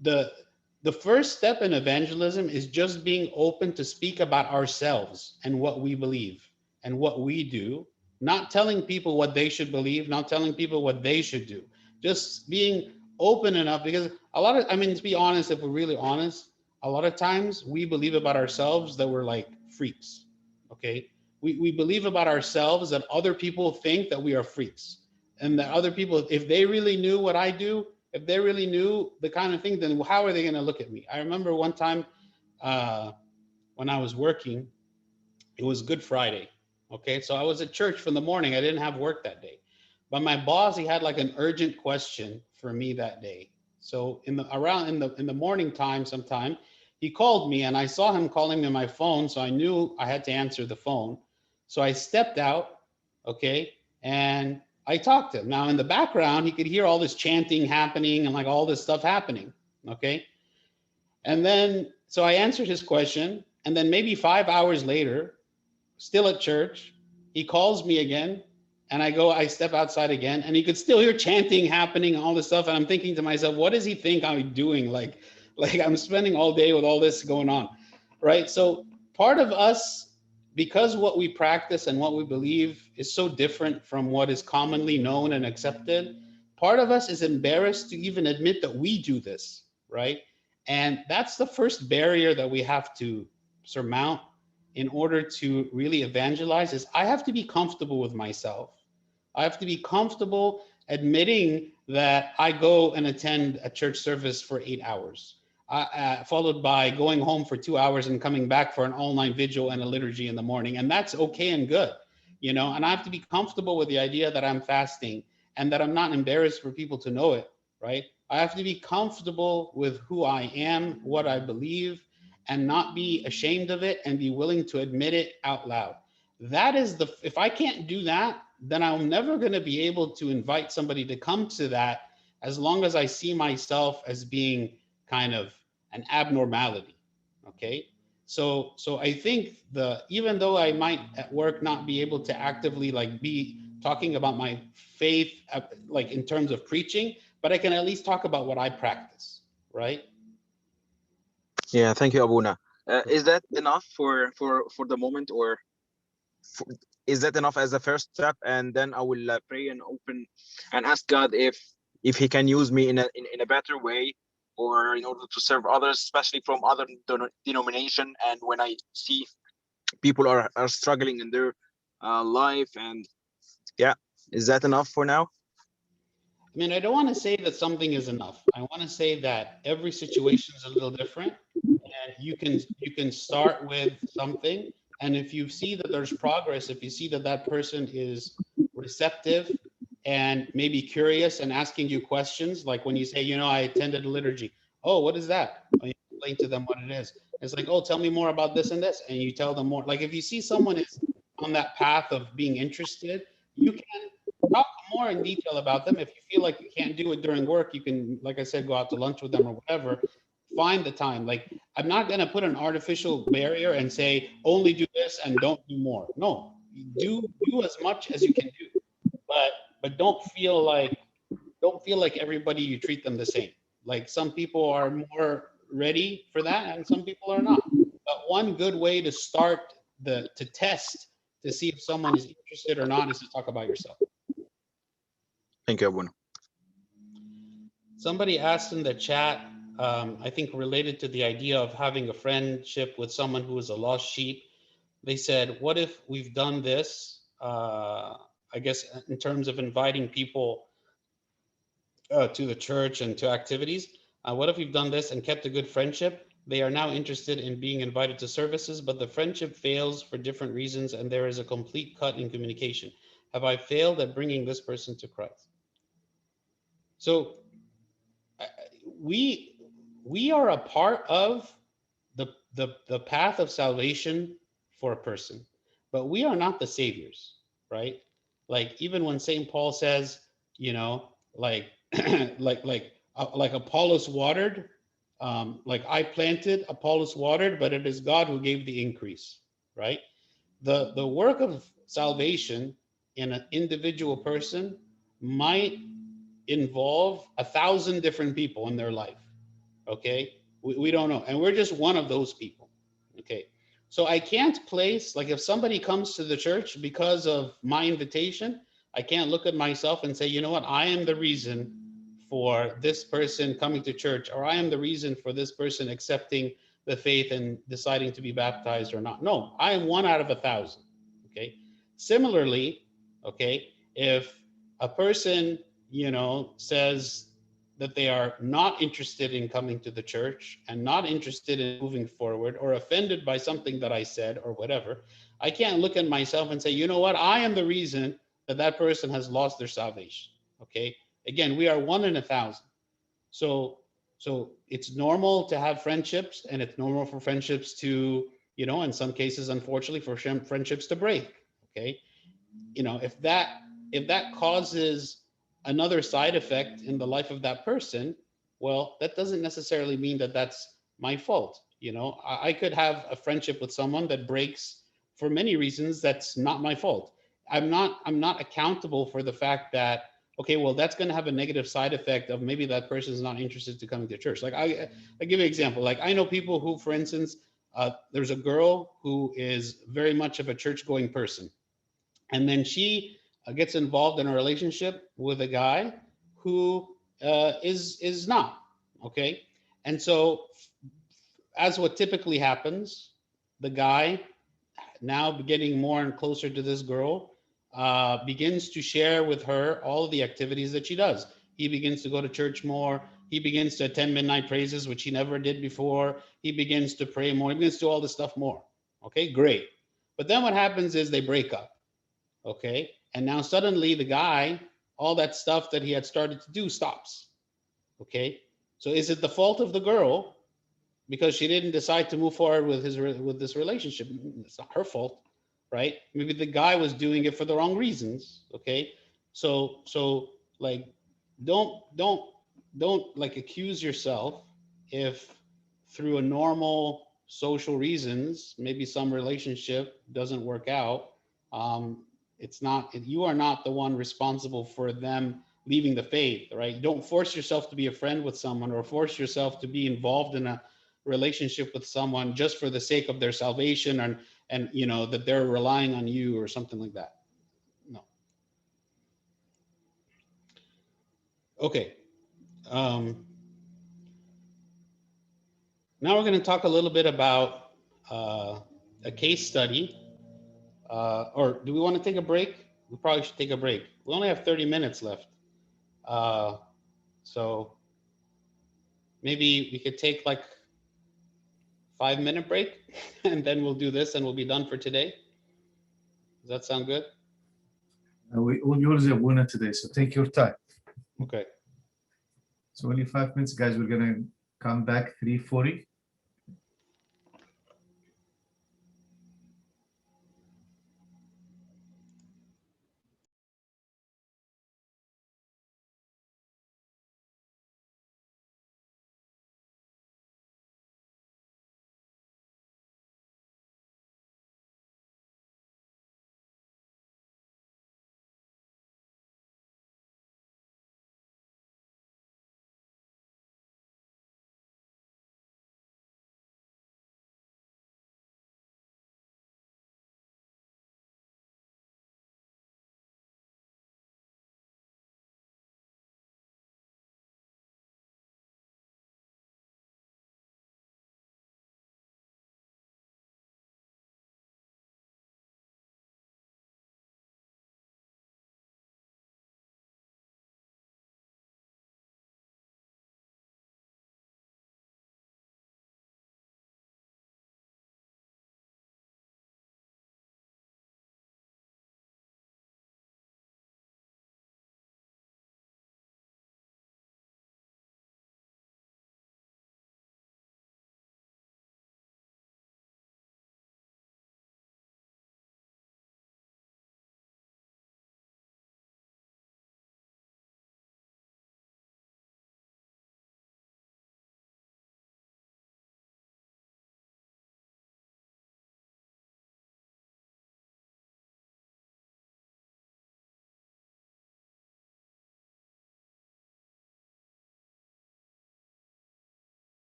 the first step in evangelism is just being open to speak about ourselves and what we believe and what we do, not telling people what they should believe, not telling people what they should do, just being open enough. Because a lot of, I mean, to be honest, if we're really honest, a lot of times we believe about ourselves that we're like freaks. Okay, we believe about ourselves that other people think that we are freaks, and that other people, if they really knew what I do, if they really knew the kind of thing, then how are they going to look at me? I remember one time when I was working, it was Good Friday. Okay, so I was at church from the morning. I didn't have work that day, but my boss, he had like an urgent question for me that day. So in the morning time, sometime he called me, and I saw him calling me on my phone, so I knew I had to answer the phone. So I stepped out, okay, and I talked to him. Now in the background, he could hear all this chanting happening and like all this stuff happening, okay. And then so I answered his question, and then maybe 5 hours later, still at church, he calls me again, and I step outside again, and you could still hear chanting happening, all this stuff. And I'm thinking to myself, what does he think I'm doing? Like I'm spending all day with all this going on, right? So part of us, because what we practice and what we believe is so different from what is commonly known and accepted, part of us is embarrassed to even admit that we do this, right? And that's the first barrier that we have to surmount in order to really evangelize. Is I have to be comfortable with myself. I have to be comfortable admitting that I go and attend a church service for 8 hours, followed by going home for 2 hours and coming back for an all-night vigil and a liturgy in the morning. And that's okay and good, and I have to be comfortable with the idea that I'm fasting and that I'm not embarrassed for people to know it, right? I have to be comfortable with who I am, what I believe, and not be ashamed of it and be willing to admit it out loud. That is if I can't do that, then I'm never going to be able to invite somebody to come to that, as long as I see myself as being kind of an abnormality. Okay. So I think even though I might at work not be able to actively like be talking about my faith, like in terms of preaching, but I can at least talk about what I practice, right? Yeah, thank you, Abuna. Is that enough for the moment, or is that enough as a first step? And then I will pray and open and ask God if He can use me in a better way, or in order to serve others, especially from other denomination. And when I see people are struggling in their life, and yeah, is that enough for now? I mean, I don't want to say that something is enough. I want to say that every situation is a little different, and you can start with something, and if you see that there's progress, if you see that that person is receptive and maybe curious and asking you questions, like when you say, I attended a liturgy. Oh, what is that? And you explain to them what it is. It's like, oh, tell me more about this and this, and you tell them more. Like if you see someone is on that path of being interested, you can talk more in detail about them. If you feel like you can't do it during work, you can, like I said, go out to lunch with them or whatever. Find the time. Like I'm not going to put an artificial barrier and say only do this and don't do more. No, do as much as you can do, but don't feel like everybody you treat them the same. Like some people are more ready for that and some people are not. But one good way to start to test to see if someone is interested or not is to talk about yourself. Thank you, Abuna. Somebody asked in the chat, I think related to the idea of having a friendship with someone who is a lost sheep. They said, what if we've done this, I guess, in terms of inviting people to the church and to activities? What if we've done this and kept a good friendship? They are now interested in being invited to services, but the friendship fails for different reasons and there is a complete cut in communication. Have I failed at bringing this person to Christ? So we are a part of the path of salvation for a person, but we are not the saviors, right? Like even when Saint Paul says, you know, like like Apollos watered, like I planted, Apollos watered, but it is God who gave the increase, right? The work of salvation in an individual person might involve 1,000 different people in their life. Okay, we don't know, and we're just one of those people. Okay, so I can't place, like if somebody comes to the church because of my invitation, I can't look at myself and say, you know what, I am the reason for this person coming to church, or I am the reason for this person accepting the faith and deciding to be baptized or not. No, I am one out of 1,000. Okay, similarly, okay, if a person, you know, says that they are not interested in coming to the church and not interested in moving forward, or offended by something that I said or whatever, I can't look at myself and say, you know what, I am the reason that that person has lost their salvation. Okay, again, we are one in 1,000. So it's normal to have friendships, and it's normal for friendships to, you know, in some cases, unfortunately, for friendships to break. Okay, you know, if that causes another side effect in the life of that person, well, that doesn't necessarily mean that that's my fault. You know, I could have a friendship with someone that breaks for many reasons. That's not my fault. I'm not accountable for the fact that, okay, well, that's going to have a negative side effect of maybe that person is not interested to coming to church. Like I give you an example. Like I know people who, for instance, there's a girl who is very much of a church going person, and then she gets involved in a relationship with a guy who is not. Okay, and so as what typically happens, the guy, now getting more and closer to this girl, begins to share with her all of the activities that she does. He begins to go to church more. He begins to attend midnight praises, which he never did before. He begins to pray more. He begins to do all this stuff more. Okay, great. But then what happens is they break up. Okay, and now suddenly the guy, all that stuff that he had started to do stops. Okay, so is it the fault of the girl because she didn't decide to move forward with with this relationship? It's not her fault, right? Maybe the guy was doing it for the wrong reasons. Okay, so like don't like accuse yourself if through a normal social reasons maybe some relationship doesn't work out. It's not, you are not the one responsible for them leaving the faith, right? Don't force yourself to be a friend with someone, or force yourself to be involved in a relationship with someone just for the sake of their salvation, and you know that they're relying on you or something like that. No. Okay. Now we're going to talk a little bit about a case study. Or do we want to take a break? We probably should take a break. We only have 30 minutes left. So maybe we could take like 5-minute break and then we'll do this and we'll be done for today. Does that sound good? We all yours are winner today, so take your time. Okay. So only 5 minutes, guys. We're gonna come back 3:40.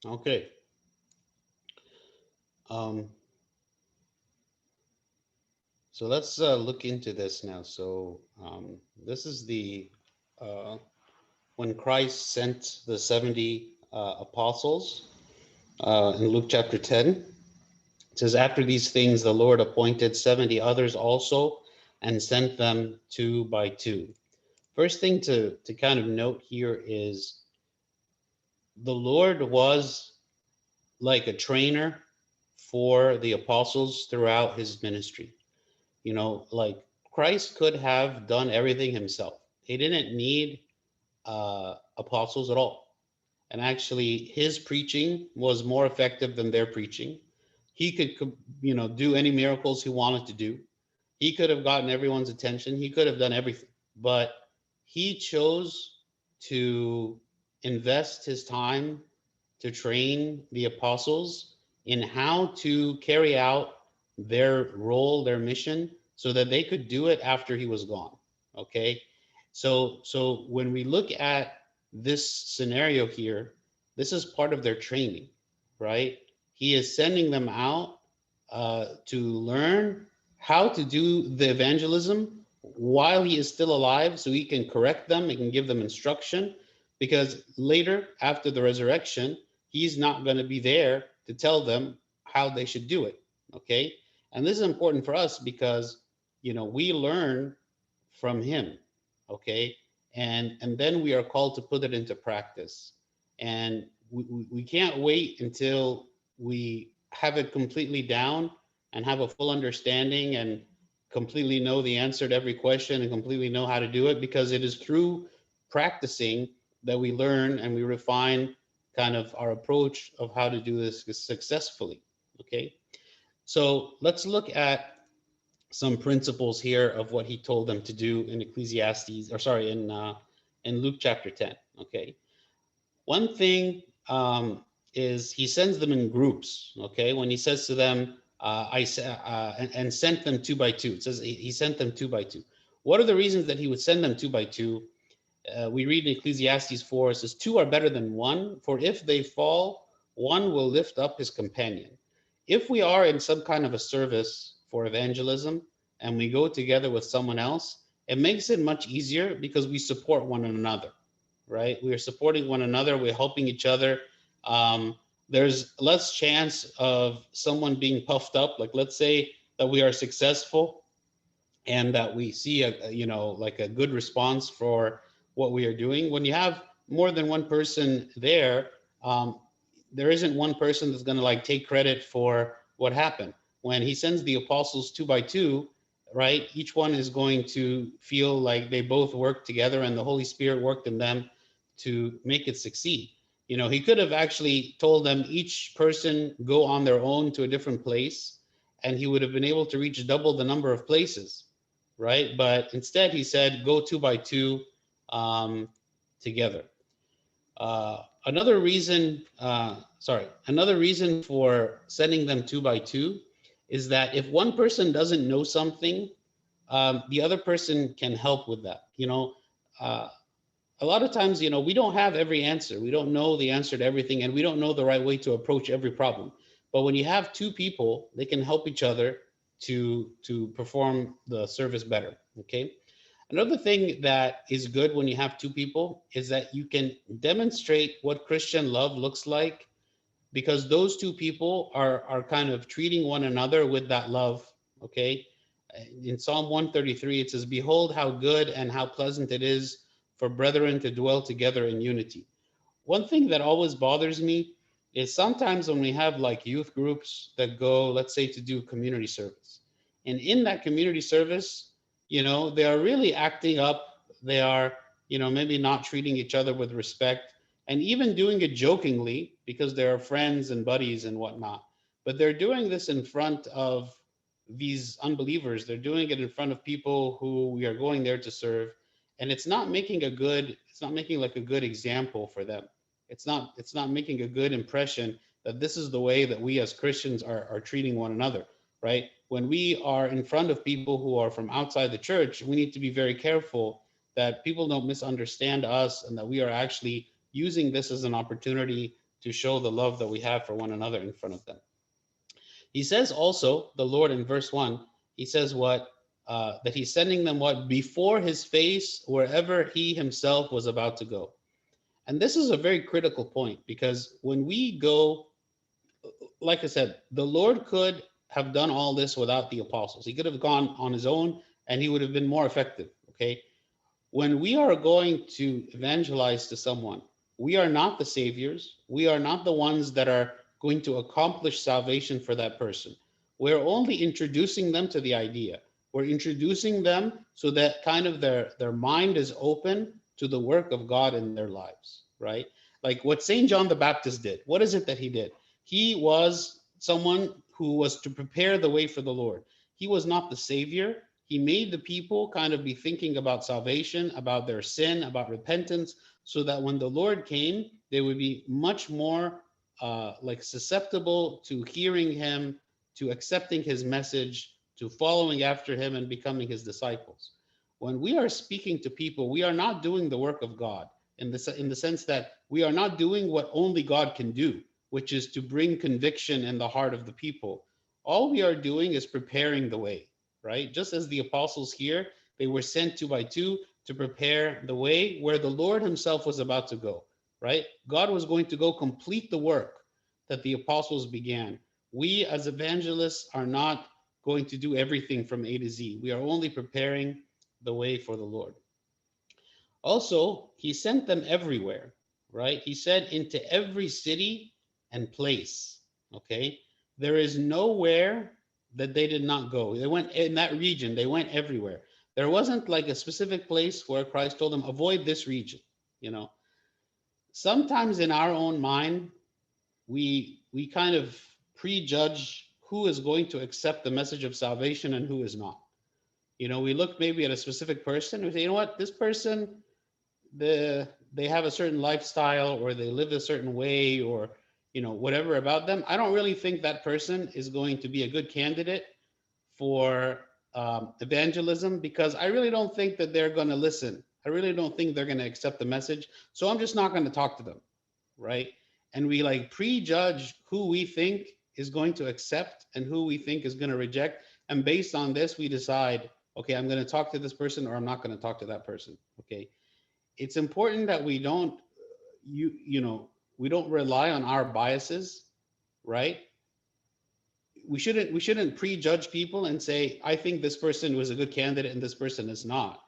Okay. Um, so let's look into this now. So this is the when Christ sent the 70 apostles in Luke chapter 10. It says, after these things, the Lord appointed 70 others also and sent them two by two. First thing to kind of note here is the Lord was like a trainer for the apostles throughout his ministry. You know, like Christ could have done everything himself. He didn't need apostles at all. And actually, his preaching was more effective than their preaching. He could, you know, do any miracles he wanted to do. He could have gotten everyone's attention. He could have done everything, but he chose to invest his time to train the apostles in how to carry out their role, their mission, so that they could do it after he was gone. Okay. So when we look at this scenario here, this is part of their training, right? He is sending them out to learn how to do the evangelism while he is still alive, so he can correct them, he can give them instruction, because later, after the resurrection, he's not going to be there to tell them how they should do it. Okay. And this is important for us because, you know, we learn from him. Okay. And then we are called to put it into practice. And we can't wait until we have it completely down and have a full understanding and completely know the answer to every question and completely know how to do it, because it is through practicing that we learn and we refine kind of our approach of how to do this successfully. Okay. So let's look at some principles here of what he told them to do in Ecclesiastes, or sorry, in Luke chapter 10. Okay. One thing is he sends them in groups. Okay. When he says to them, and sent them two by two, it says he sent them two by two. What are the reasons that he would send them two by two? We read in Ecclesiastes 4, it says, two are better than one, for if they fall, one will lift up his companion. If we are in some kind of a service for evangelism and we go together with someone else, it makes it much easier because we support one another, right? We are supporting one another, we're helping each other. There's less chance of someone being puffed up. Like, let's say that we are successful and that we see like a good response for what we are doing. When you have more than one person there, there isn't one person that's going to like take credit for what happened. When he sends the apostles two by two, right, each one is going to feel like they both work together and the Holy Spirit worked in them to make it succeed. You know, he could have actually told them each person go on their own to a different place, and he would have been able to reach double the number of places, right? But instead, he said, go two by two together. Another reason for sending them two by two is that if one person doesn't know something, the other person can help with that. You know, a lot of times, you know, we don't have every answer. We don't know the answer to everything, and we don't know the right way to approach every problem. But when you have two people, they can help each other to perform the service better. Okay. Another thing that is good when you have two people is that you can demonstrate what Christian love looks like, because those two people are kind of treating one another with that love. Okay. In Psalm 133, it says, behold how good and how pleasant it is for brethren to dwell together in unity. One thing that always bothers me is sometimes when we have like youth groups that go, let's say, to do community service, and in that community service, you know, they are really acting up. They are, you know, maybe not treating each other with respect, and even doing it jokingly because they are friends and buddies and whatnot. But they're doing this in front of these unbelievers. They're doing it in front of people who we are going there to serve, and it's not making like a good example for them. It's not making a good impression that this is the way that we as Christians are treating one another, right? When we are in front of people who are from outside the church, we need to be very careful that people don't misunderstand us and that we are actually using this as an opportunity to show the love that we have for one another in front of them. He says also, the Lord in verse 1, he says what? That he's sending them what? Before his face, wherever he himself was about to go. And this is a very critical point, because when we go, like I said, the Lord could have done all this without the apostles. He could have gone on his own and he would have been more effective, okay? When we are going to evangelize to someone, we are not the saviors. We are not the ones that are going to accomplish salvation for that person. We're only introducing them to the idea. We're introducing them so that kind of their mind is open to the work of God in their lives, right? Like what St. John the Baptist did. What is it that he did? He was someone who was to prepare the way for the Lord. He was not the savior. He made the people kind of be thinking about salvation, about their sin, about repentance, so that when the Lord came, they would be much more like susceptible to hearing him, to accepting his message, to following after him and becoming his disciples. When we are speaking to people, we are not doing the work of God in the sense that we are not doing what only God can do, which is to bring conviction in the heart of the people. All we are doing is preparing the way, right? Just as the apostles here, they were sent 2 by 2 to prepare the way where the Lord himself was about to go, right? God was going to go complete the work that the apostles began. We as evangelists are not going to do everything from A to Z. We are only preparing the way for the Lord. Also, he sent them everywhere, right? He said into every city and place, okay? There is nowhere that they did not go. They went in that region, they went everywhere. There wasn't like a specific place where Christ told them, avoid this region, you know. Sometimes in our own mind, we kind of prejudge who is going to accept the message of salvation and who is not. You know, we look maybe at a specific person and we say, you know what, this person, they have a certain lifestyle or they live a certain way or, you know, whatever about them. I don't really think that person is going to be a good candidate for evangelism, because I really don't think that they're going to listen. I really don't think they're going to accept the message. So I'm just not going to talk to them, right? And we like prejudge who we think is going to accept and who we think is going to reject. And based on this, we decide, okay, I'm going to talk to this person or I'm not going to talk to that person, okay? It's important that we don't, we don't rely on our biases, right? We shouldn't prejudge people and say, I think this person was a good candidate and this person is not.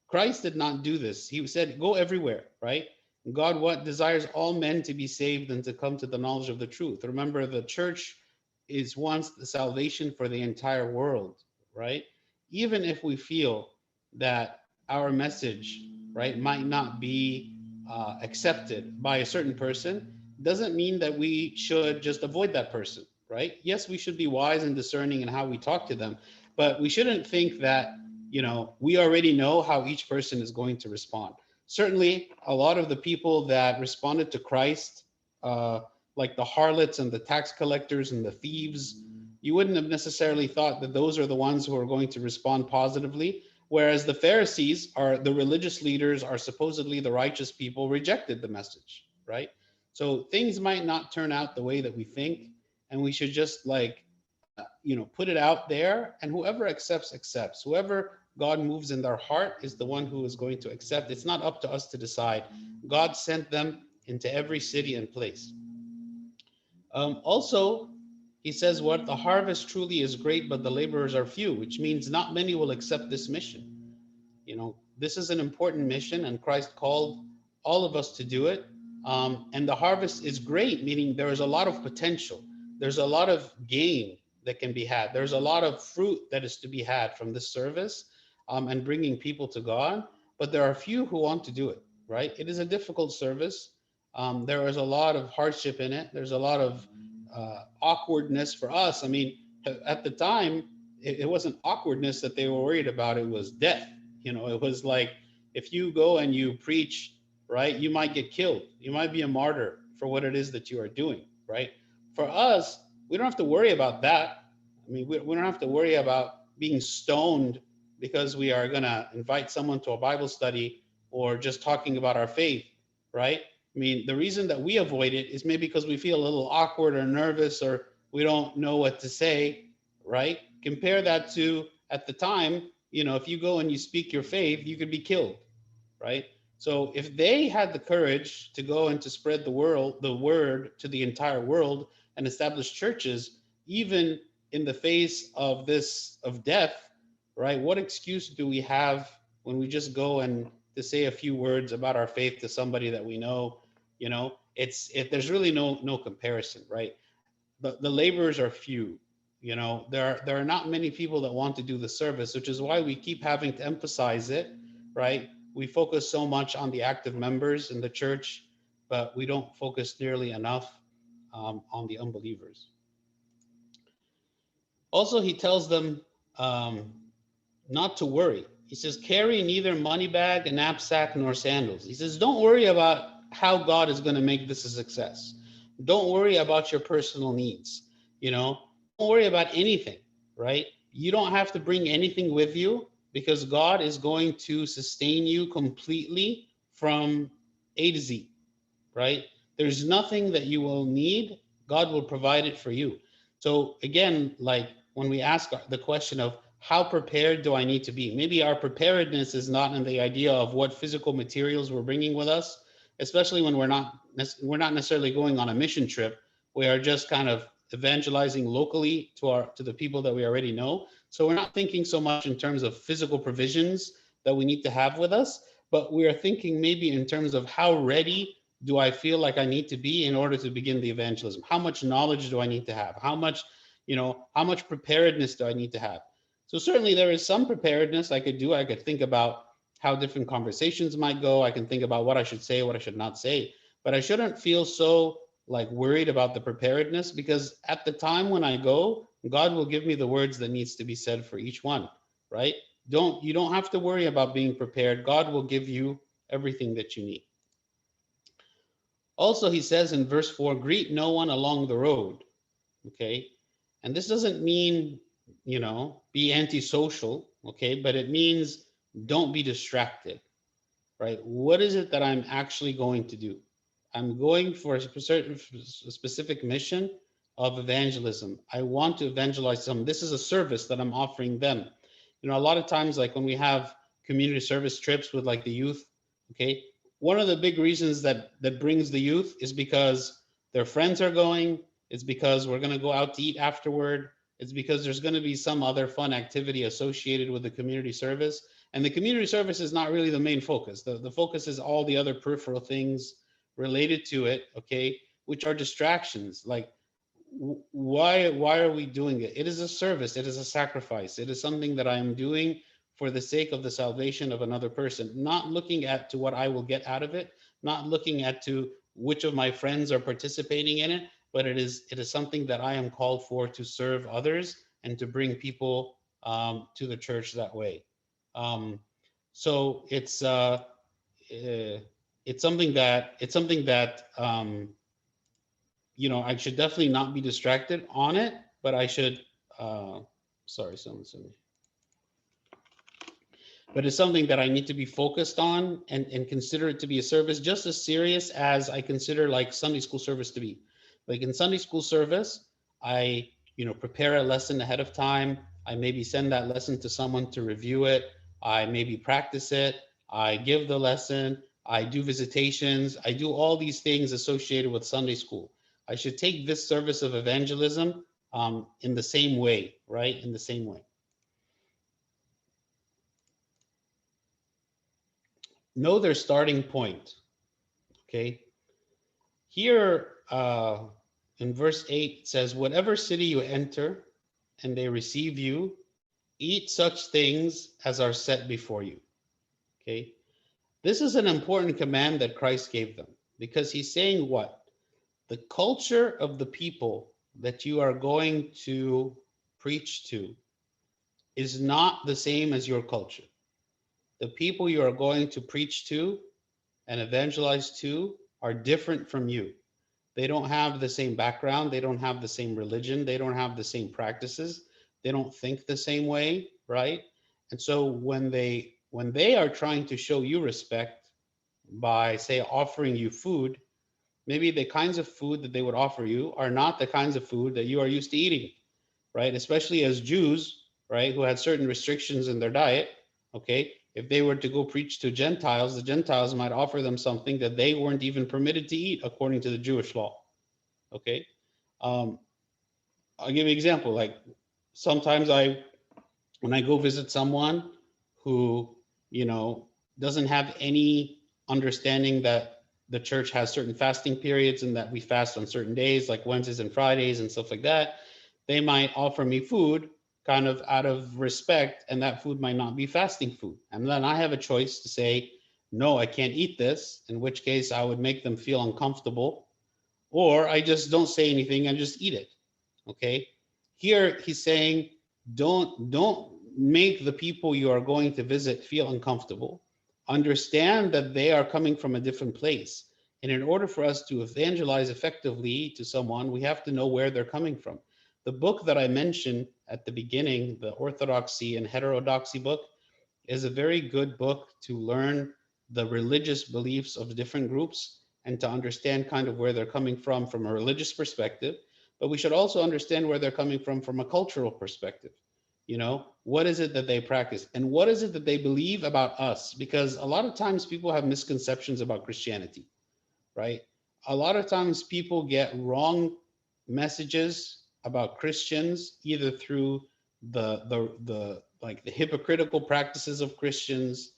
Christ did not do this. He said, go everywhere, right? God what desires all men to be saved and to come to the knowledge of the truth. Remember, the church is once the salvation for the entire world, right? Even if we feel that our message, right, might not be accepted by a certain person, doesn't mean that we should just avoid that person, right? Yes, we should be wise and discerning in how we talk to them, but we shouldn't think that, you know, we already know how each person is going to respond. Certainly, a lot of the people that responded to Christ, like the harlots and the tax collectors and the thieves, you wouldn't have necessarily thought that those are the ones who are going to respond positively. Whereas the Pharisees, are the religious leaders, are supposedly the righteous people, rejected the message, right? So things might not turn out the way that we think, and we should just like, put it out there, and whoever accepts, accepts. Whoever God moves in their heart is the one who is going to accept. It's not up to us to decide. God sent them into every city and place. Also, he says what? The harvest truly is great, but the laborers are few, which means not many will accept this mission. You know, this is an important mission, and Christ called all of us to do it. And the harvest is great, meaning there is a lot of potential. There's a lot of gain that can be had. There's a lot of fruit that is to be had from this service and bringing people to God. But there are few who want to do it, right? It is a difficult service. There is a lot of hardship in it. There's a lot of awkwardness for us. I mean, at the time, it wasn't awkwardness that they were worried about. It was death. You know, it was like, if you go and you preach, right, you might get killed. You might be a martyr for what it is that you are doing, right? For us, we don't have to worry about that. I mean, we don't have to worry about being stoned because we are going to invite someone to a Bible study or just talking about our faith, right? mean, the reason that we avoid it is maybe because we feel a little awkward or nervous, or we don't know what to say, right? Compare that to at the time, if you go and you speak your faith, you could be killed, right? So if they had the courage to go and to spread the word to the entire world and establish churches, even in the face of death, right? What excuse do we have when we just go and to say a few words about our faith to somebody that we know? There's really no comparison, right? The laborers are few. There are not many people that want to do the service, which is why we keep having to emphasize it, right? We focus so much on the active members in the church, but we don't focus nearly enough on the unbelievers. Also, he tells them not to worry. He says, carry neither money bag, a knapsack, nor sandals. He says, don't worry about how God is going to make this a success. Don't worry about your personal needs. Don't worry about anything, right? You don't have to bring anything with you, because God is going to sustain you completely from A to Z, right? There's nothing that you will need. God will provide it for you. So again, like when we ask the question of how prepared do I need to be? Maybe our preparedness is not in the idea of what physical materials we're bringing with us, especially when we're not necessarily going on a mission trip. We are just kind of evangelizing locally to the people that we already know. So we're not thinking so much in terms of physical provisions that we need to have with us, but we are thinking maybe in terms of how ready do I feel like I need to be in order to begin the evangelism? How much knowledge do I need to have? How much preparedness do I need to have? So certainly there is some preparedness I could do. I could think about how different conversations might go. I can think about what I should say, what I should not say, but I shouldn't feel so like worried about the preparedness, because at the time when I go, God will give me the words that needs to be said for each one, right? You don't have to worry about being prepared. God will give you everything that you need. Also, he says in verse 4, greet no one along the road. Okay. And this doesn't mean, be antisocial. Okay. But it means don't be distracted, right? What is it that I'm actually going to do? I'm going for a specific mission of evangelism. I want to evangelize them. This is a service that I'm offering them. A lot of times, like when we have community service trips with like the youth, okay, one of the big reasons that brings the youth is because their friends are going. It's because we're going to go out to eat afterward. It's because there's going to be some other fun activity associated with the community service. And the community service is not really the main focus. The focus is all the other peripheral things related to it, okay, which are distractions. Like, why are we doing it? It is a service. It is a sacrifice. It is something that I am doing for the sake of the salvation of another person, not looking at to what I will get out of it, not looking at to which of my friends are participating in it, but it is something that I am called for to serve others and to bring people to the church that way. So it's something that I should definitely not be distracted on it, but I should. Sorry, someone. But it's something that I need to be focused on and consider it to be a service just as serious as I consider like Sunday school service to be. Like in Sunday school service, I prepare a lesson ahead of time. I maybe send that lesson to someone to review it. I maybe practice it. I give the lesson. I do visitations. I do all these things associated with Sunday school. I should take this service of evangelism in the same way, right? In the same way. Know their starting point. Okay. Here in verse 8 it says, whatever city you enter and they receive you, eat such things as are set before you. Okay. This is an important command that Christ gave them, because he's saying what? The culture of the people that you are going to preach to is not the same as your culture. The people you are going to preach to and evangelize to are different from you. They don't have the same background. They don't have the same religion. They don't have the same practices. They don't think the same way, right? And so when they are trying to show you respect by, say, offering you food, maybe the kinds of food that they would offer you are not the kinds of food that you are used to eating, right? Especially as Jews, right, who had certain restrictions in their diet, okay? If they were to go preach to Gentiles, the Gentiles might offer them something that they weren't even permitted to eat according to the Jewish law, okay? I'll give you an example. Like sometimes when I go visit someone who, you know, doesn't have any understanding that the church has certain fasting periods and that we fast on certain days, like Wednesdays and Fridays and stuff like that, they might offer me food kind of out of respect, and that food might not be fasting food. And then I have a choice to say, no, I can't eat this, in which case I would make them feel uncomfortable, or I just don't say anything and just eat it. Okay. Here he's saying, don't make the people you are going to visit feel uncomfortable. Understand that they are coming from a different place. And in order for us to evangelize effectively to someone, we have to know where they're coming from. The book that I mentioned at the beginning, the Orthodoxy and Heterodoxy book, is a very good book to learn the religious beliefs of different groups and to understand kind of where they're coming from a religious perspective. But we should also understand where they're coming from a cultural perspective. You know, what is it that they practice and what is it that they believe about us? Because a lot of times people have misconceptions about Christianity, right? A lot of times people get wrong messages about Christians, either through the like the hypocritical practices of Christians,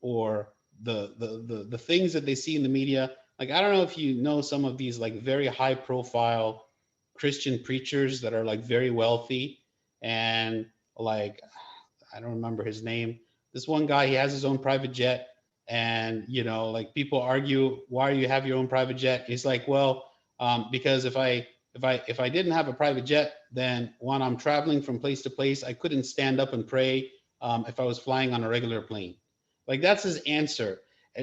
or the things that they see in the media. Like, I don't know if you know some of these like very high profile Christian preachers that are like very wealthy, and like, I don't remember his name. This one guy, he has his own private jet, and you know, like people argue, why do you have your own private jet? He's like, well, because if I didn't have a private jet, then when I'm traveling from place to place, I couldn't stand up and pray if I was flying on a regular plane. Like that's his answer.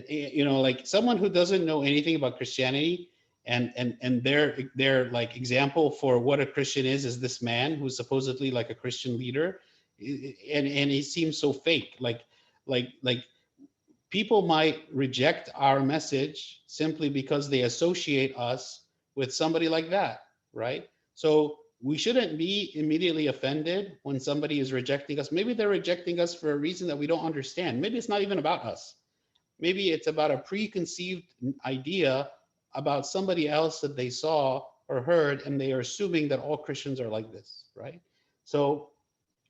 You know, like someone who doesn't know anything about Christianity, and their like example for what a Christian is this man who's supposedly like a Christian leader, and he seems so fake. Like people might reject our message simply because they associate us with somebody like that, right? So we shouldn't be immediately offended when somebody is rejecting us. Maybe they're rejecting us for a reason that we don't understand. Maybe it's not even about us. Maybe it's about a preconceived idea about somebody else that they saw or heard, and they are assuming that all Christians are like this, right? So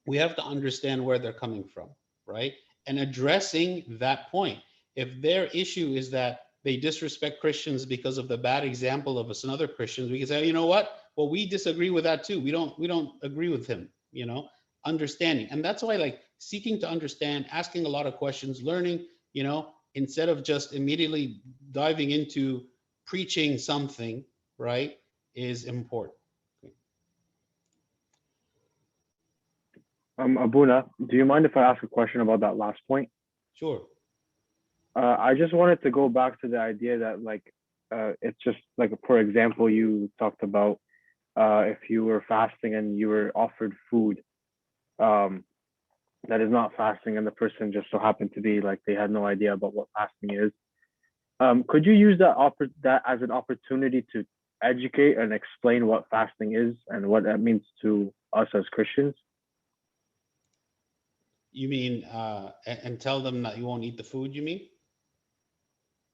we have to understand where they're coming from, right? And addressing that point. If their issue is that they disrespect Christians because of the bad example of us and other Christians, we can say, you know what? Well, we disagree with that too. We don't agree with him, you know, understanding. And that's why like seeking to understand, asking a lot of questions, learning, you know, instead of just immediately diving into preaching something, right, is important. Abuna, do you mind if I ask a question about that last point? Sure. I just wanted to go back to the idea that like it's just like, for example, you talked about if you were fasting and you were offered food that is not fasting, and the person just so happened to be like they had no idea about what fasting is. Could you use that as an opportunity to educate and explain what fasting is and what that means to us as Christians? You mean and tell them that you won't eat the food, you mean?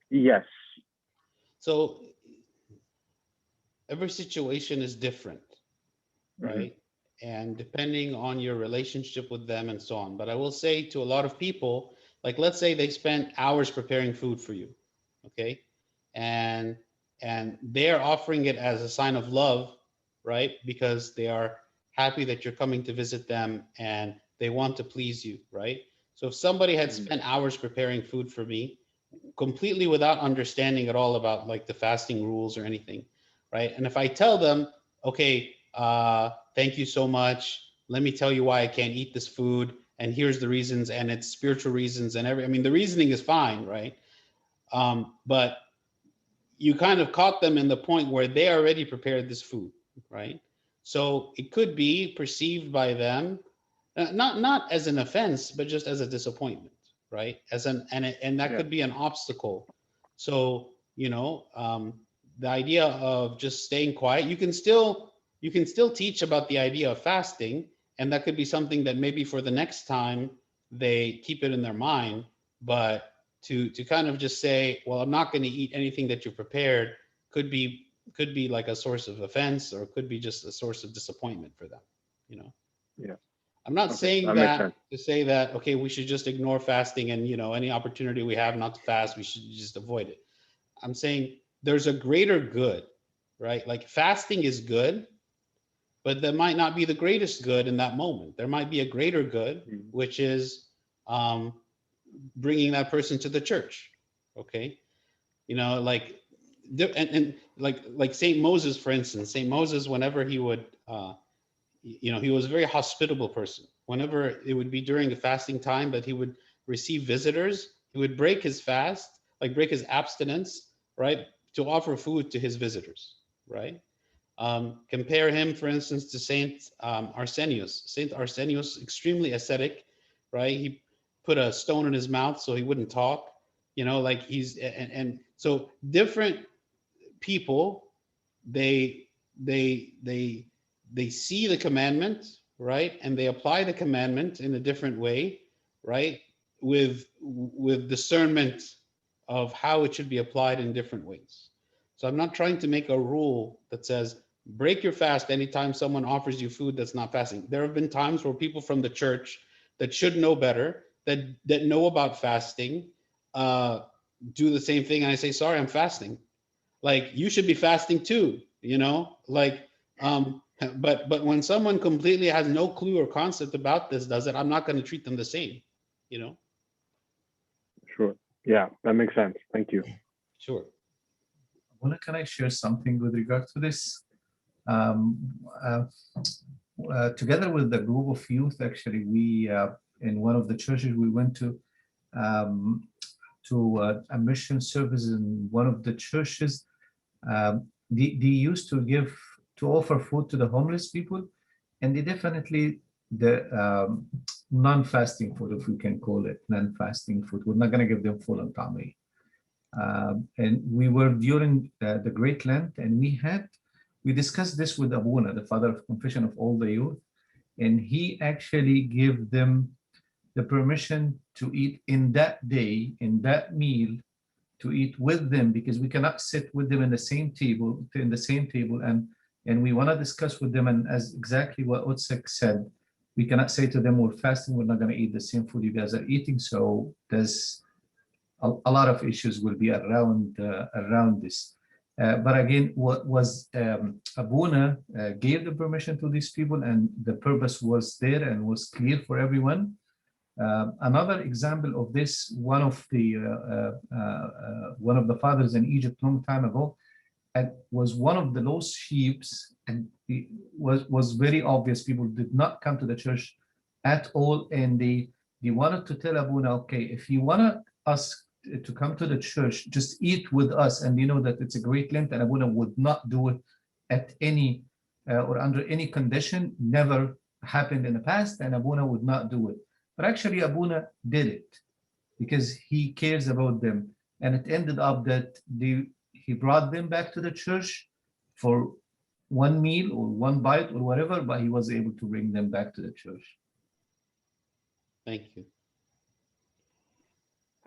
Yes. So every situation is different, right? And depending on your relationship with them and so on. But I will say to a lot of people, like let's say they spent hours preparing food for you, okay? And they're offering it as a sign of love, right? Because they are happy that you're coming to visit them and they want to please you, right? So if somebody had spent hours preparing food for me, completely without understanding at all about like the fasting rules or anything, right? And if I tell them, okay, thank you so much, let me tell you why I can't eat this food, and here's the reasons, and it's spiritual reasons, and I mean, the reasoning is fine, right? But you kind of caught them in the point where they already prepared this food, right? So it could be perceived by them not as an offense, but just as a disappointment, right? And that could be an obstacle. So you know, the idea of just staying quiet, you can still teach about the idea of fasting, and that could be something that maybe for the next time they keep it in their mind. But to kind of just say, well, I'm not going to eat anything that you prepared, could be like a source of offense, or could be just a source of disappointment for them, you know. Yeah. I'm not Okay, saying that makes that sense. to say that, okay, we should just ignore fasting, and any opportunity we have not to fast, we should just avoid it. I'm saying there's a greater good, right? Like fasting is good, but that might not be the greatest good in that moment. There might be a greater good, which is bringing that person to the church. Okay, like and like Saint Moses, for instance. Saint Moses, whenever he would he was a very hospitable person. Whenever it would be during the fasting time that he would receive visitors, he would break his fast, like break his abstinence, right, to offer food to his visitors, right? Compare him, for instance, to Saint Arsenius. Saint Arsenius, extremely ascetic, right? He put a stone in his mouth so he wouldn't talk. Like he's and so different people, they see the commandment, right, and they apply the commandment in a different way, right, with discernment of how it should be applied in different ways. So I'm not trying to make a rule that says break your fast anytime someone offers you food that's not fasting. There have been times where people from the church that should know better, that know about fasting, do the same thing, and I say, sorry, I'm fasting. Like, you should be fasting too, like, but when someone completely has no clue or concept about this does it, I'm not going to treat them the same, Sure. Yeah, that makes sense. Thank you. Sure. Can I share something with regard to this? Together with the group of youth, actually, we in one of the churches we went to a mission service in one of the churches. They used to offer food to the homeless people, and they definitely the non-fasting food, if we can call it non-fasting food. We're not going to give them full and tummy. And we were during the Great Lent, and we discussed this with Abuna, the father of confession of all the youth, and he actually gave them the permission to eat in that day, in that meal, to eat with them, because we cannot sit with them in the same table, and we want to discuss with them. And as exactly what Otsek said, we cannot say to them, we're fasting, we're not going to eat the same food you guys are eating. So there's a lot of issues will be around this. But again, what was Abuna gave the permission to these people, and the purpose was there and was clear for everyone. Another example of this, one of the fathers in Egypt long time ago, was one of the lost sheep, and it was very obvious. People did not come to the church at all, and they wanted to tell Abuna, okay, if you want us to come to the church, just eat with us. And you know that it's a Great Lent, and Abuna would not do it at any or under any condition. Never happened in the past, and Abuna would not do it. But actually, Abuna did it because he cares about them, and it ended up that he brought them back to the church for one meal or one bite or whatever, but he was able to bring them back to the church. Thank you.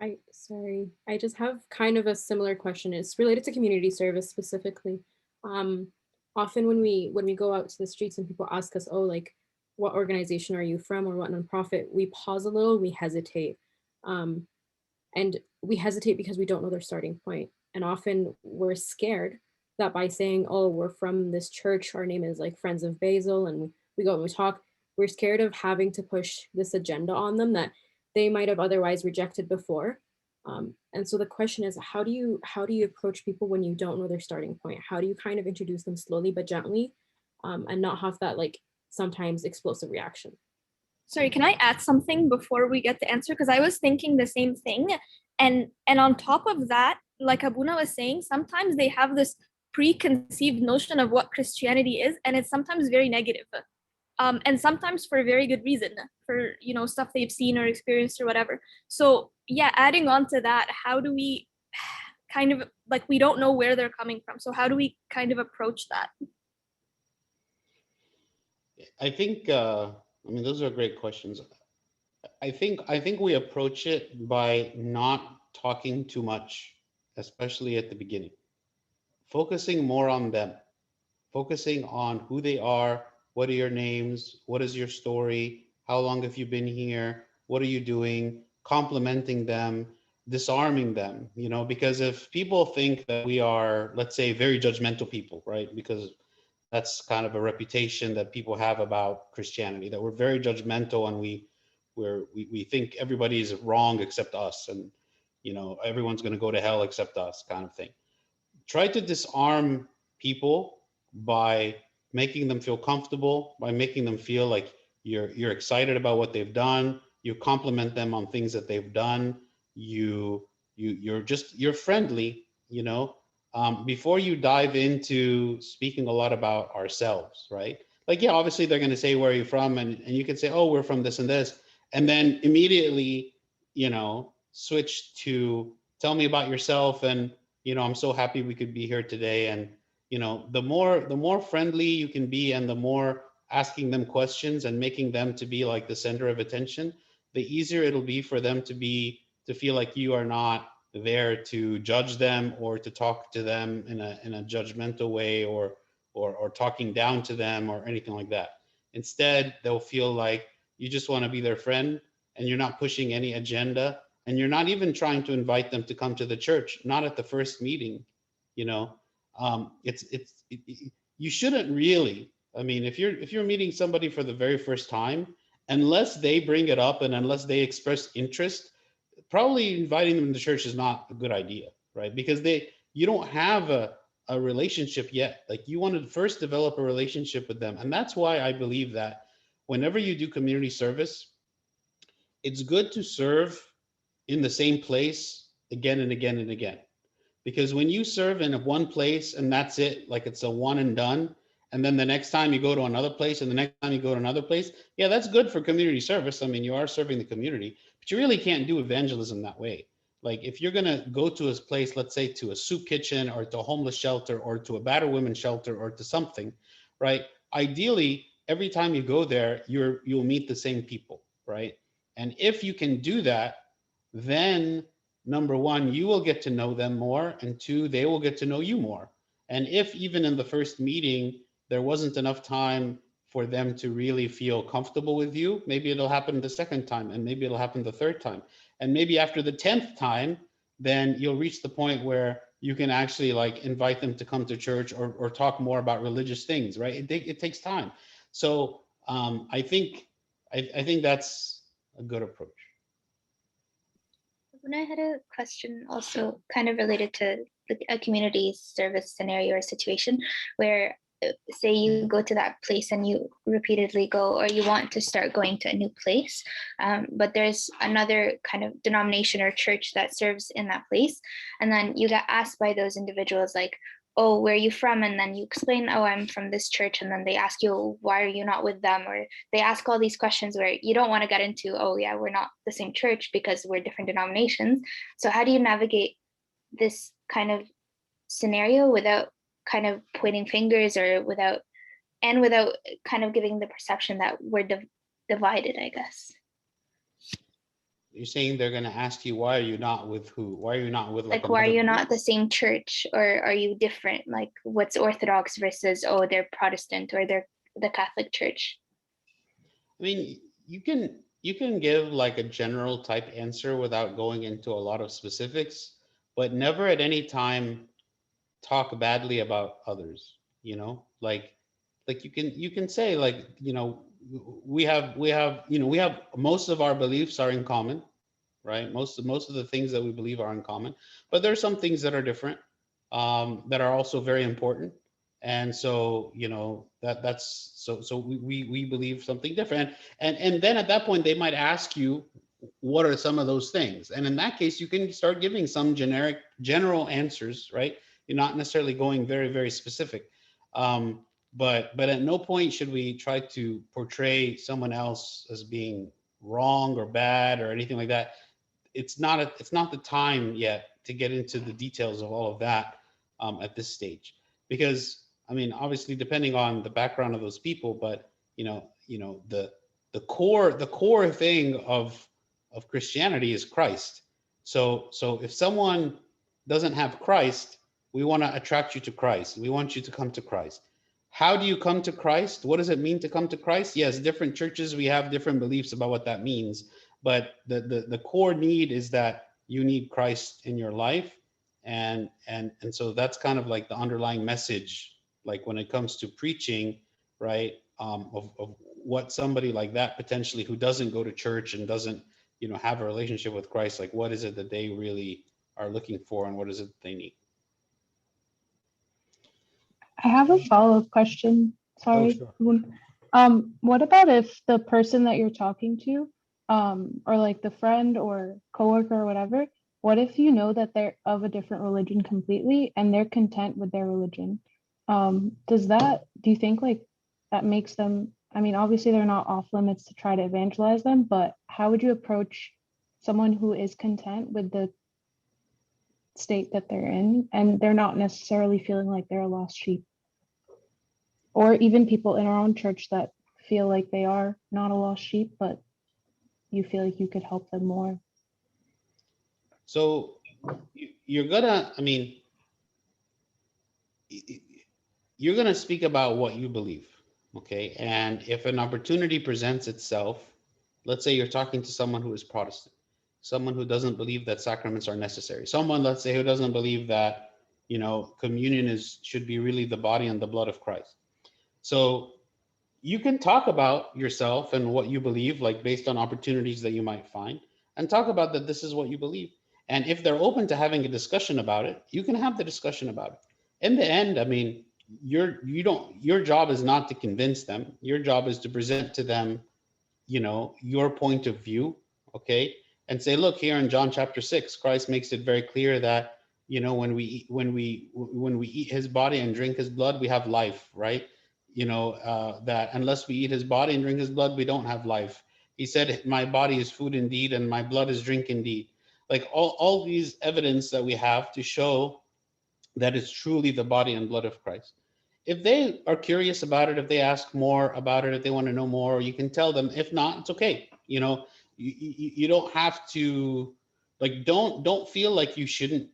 I just have kind of a similar question. It's related to community service specifically. Often when we go out to the streets and people ask us, oh, like, what organization are you from, or what nonprofit, we pause a little, we hesitate. And we hesitate because we don't know their starting point. And often we're scared that by saying, oh, we're from this church, our name is like Friends of Basil, and we go and we talk, we're scared of having to push this agenda on them that they might have otherwise rejected before. And so the question is, how do you approach people when you don't know their starting point? How do you kind of introduce them slowly but gently, and not have that like sometimes explosive reaction? Sorry, can I add something before we get the answer? Because I was thinking the same thing. And on top of that, like Abuna was saying, sometimes they have this preconceived notion of what Christianity is, and it's sometimes very negative. And sometimes for a very good reason, for stuff they've seen or experienced or whatever. So yeah, adding on to that, how do we kind of like we don't know where they're coming from. So how do we kind of approach that? I think, I mean, those are great questions. I think we approach it by not talking too much, especially at the beginning. Focusing more on them, focusing on who they are, what are your names, what is your story, how long have you been here, what are you doing, complimenting them, disarming them, because if people think that we are, let's say, very judgmental people, right? Because that's kind of a reputation that people have about Christianity, that we're very judgmental and we think everybody is wrong except us, and everyone's going to go to hell except us, kind of thing. Try to disarm people by making them feel comfortable, by making them feel like you're excited about what they've done. You compliment them on things that they've done. You're friendly, before you dive into speaking a lot about ourselves, right? Like, yeah, obviously they're going to say, where are you from? And you can say, oh, we're from this and this. And then immediately, switch to tell me about yourself. And, I'm so happy we could be here today. And, the more friendly you can be, and the more asking them questions and making them to be like the center of attention, the easier it'll be for them to feel like you are not there to judge them or to talk to them in a judgmental way, or talking down to them or anything like that. Instead, they'll feel like you just want to be their friend, and you're not pushing any agenda, and you're not even trying to invite them to come to the church, not at the first meeting. You shouldn't really. I mean, if you're meeting somebody for the very first time, unless they bring it up and unless they express interest, probably inviting them to church is not a good idea, right? Because you don't have a relationship yet. Like, you want to first develop a relationship with them. And that's why I believe that whenever you do community service, it's good to serve in the same place again and again and again. Because when you serve in one place and that's it, like it's a one and done, and then the next time you go to another place and the next time you go to another place, yeah, that's good for community service. I mean, you are serving the community, but you really can't do evangelism that way. Like, if you're going to go to a place, let's say to a soup kitchen or to a homeless shelter or to a battered women's shelter or to something, right? Ideally, every time you go there, you'll meet the same people, right? And if you can do that, then number one, you will get to know them more, and two, they will get to know you more. And if even in the first meeting there wasn't enough time for them to really feel comfortable with you, maybe it'll happen the second time, and maybe it'll happen the third time, and maybe after the 10th time, then you'll reach the point where you can actually like invite them to come to church or talk more about religious things, right? It takes time. So I think that's a good approach. When I had a question also kind of related to a community service scenario or situation where, say you go to that place and you repeatedly go, or you want to start going to a new place, but there's another kind of denomination or church that serves in that place. And then you get asked by those individuals like, oh, where are you from? And then you explain, oh, I'm from this church. And then they ask you, why are you not with them? Or they ask all these questions where you don't want to get into, oh yeah, we're not the same church because we're different denominations. So how do you navigate this kind of scenario without kind of pointing fingers, or without kind of giving the perception that we're divided, I guess? You're saying they're going to ask you, why are you not with who? Why are you not with like why are you not the same church, or are you different? Like, what's Orthodox versus, oh, they're Protestant, or they're the Catholic Church? I mean, you can give like a general type answer without going into a lot of specifics, but never at any time talk badly about others, like you can say, like, we have most of our beliefs are in common, right? Most of the things that we believe are in common, but there are some things that are different, that are also very important. And so, that's so we believe something different. And then at that point, they might ask you, what are some of those things? And in that case, you can start giving some general answers, right? You're not necessarily going very, very specific. But at no point should we try to portray someone else as being wrong or bad or anything like that. it's not the time yet to get into the details of all of that at this stage, because I mean, obviously, depending on the background of those people, but the core thing of Christianity is Christ. So if someone doesn't have Christ, we want to attract you to Christ. We want you to come to Christ. How do you come to Christ? What does it mean to come to Christ? Yes, different churches, we have different beliefs about what that means. But the core need is that you need Christ in your life. And so that's kind of like the underlying message, like when it comes to preaching, right? Of what somebody like that potentially who doesn't go to church and doesn't, have a relationship with Christ, like what is it that they really are looking for and what is it that they need? I have a follow-up question. Sorry. sure. What about if the person that you're talking to, or like the friend or coworker or whatever, what if you know that they're of a different religion completely and they're content with their religion? Do you think like that makes them, I mean, obviously they're not off limits to try to evangelize them, but how would you approach someone who is content with the state that they're in and they're not necessarily feeling like they're a lost sheep? Or even people in our own church that feel like they are not a lost sheep, but you feel like you could help them more. So you're gonna, I mean, you're gonna speak about what you believe, okay? And if an opportunity presents itself, let's say you're talking to someone who is Protestant, someone who doesn't believe that sacraments are necessary, someone, let's say, who doesn't believe that, communion should be really the body and the blood of Christ. So you can talk about yourself and what you believe, like based on opportunities that you might find, and talk about that this is what you believe. And if they're open to having a discussion about it, you can have the discussion about it. In the end, I mean, your job is not to convince them. Your job is to present to them, your point of view, okay? And say, look, here in John chapter 6, Christ makes it very clear that, when we eat his body and drink his blood, we have life, right? That unless we eat his body and drink his blood, we don't have life. He said, my body is food indeed, and my blood is drink indeed. Like all these evidence that we have to show that it's truly the body and blood of Christ. If they are curious about it, if they ask more about it, if they want to know more, you can tell them. If not, it's okay. You don't have to, like, don't feel like you shouldn't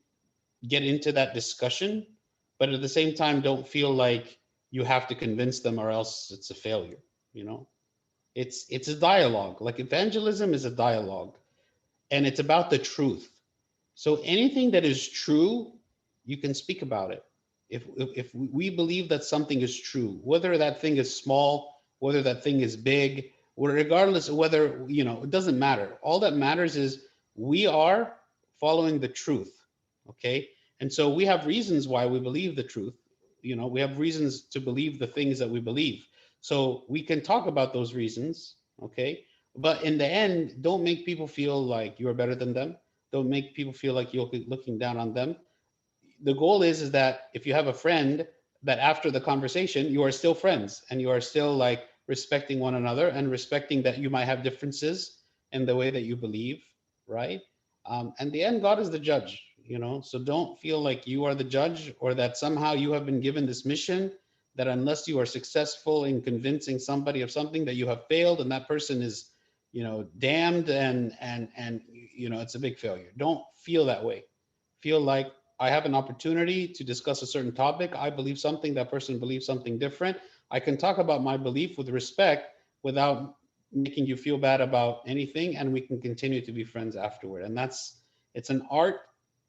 get into that discussion, but at the same time, don't feel like you have to convince them or else it's a failure. It's a dialogue. Like evangelism is a dialogue, and it's about the truth. So anything that is true, you can speak about it. If we believe that something is true, whether that thing is small, whether that thing is big, or regardless of whether, it doesn't matter. All that matters is we are following the truth, okay? And so we have reasons why we believe the truth. We have reasons to believe the things that we believe. So we can talk about those reasons, okay? But in the end, don't make people feel like you're better than them. Don't make people feel like you're looking down on them. The goal is that if you have a friend, that after the conversation, you are still friends and you are still like respecting one another and respecting that you might have differences in the way that you believe, right? And the end, God is the judge, so don't feel like you are the judge or that somehow you have been given this mission that unless you are successful in convincing somebody of something, that you have failed and that person is, damned and it's a big failure. Don't feel that way. Feel like I have an opportunity to discuss a certain topic. I believe something, that person believes something different. I can talk about my belief with respect without making you feel bad about anything, and we can continue to be friends afterward. And it's an art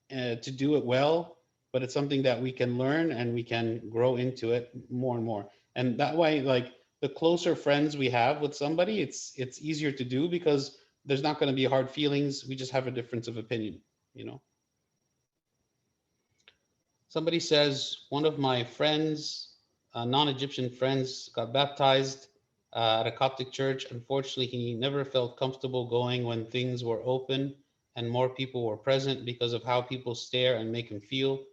to do it well, but it's something that we can learn and we can grow into it more and more. And that way, like the closer friends we have with somebody, it's easier to do because there's not going to be hard feelings. We just have a difference of opinion, Somebody says, one of my friends, non-Egyptian friends, got baptized at a Coptic church. Unfortunately, he never felt comfortable going when things were open and more people were present because of how people stare and make him feel.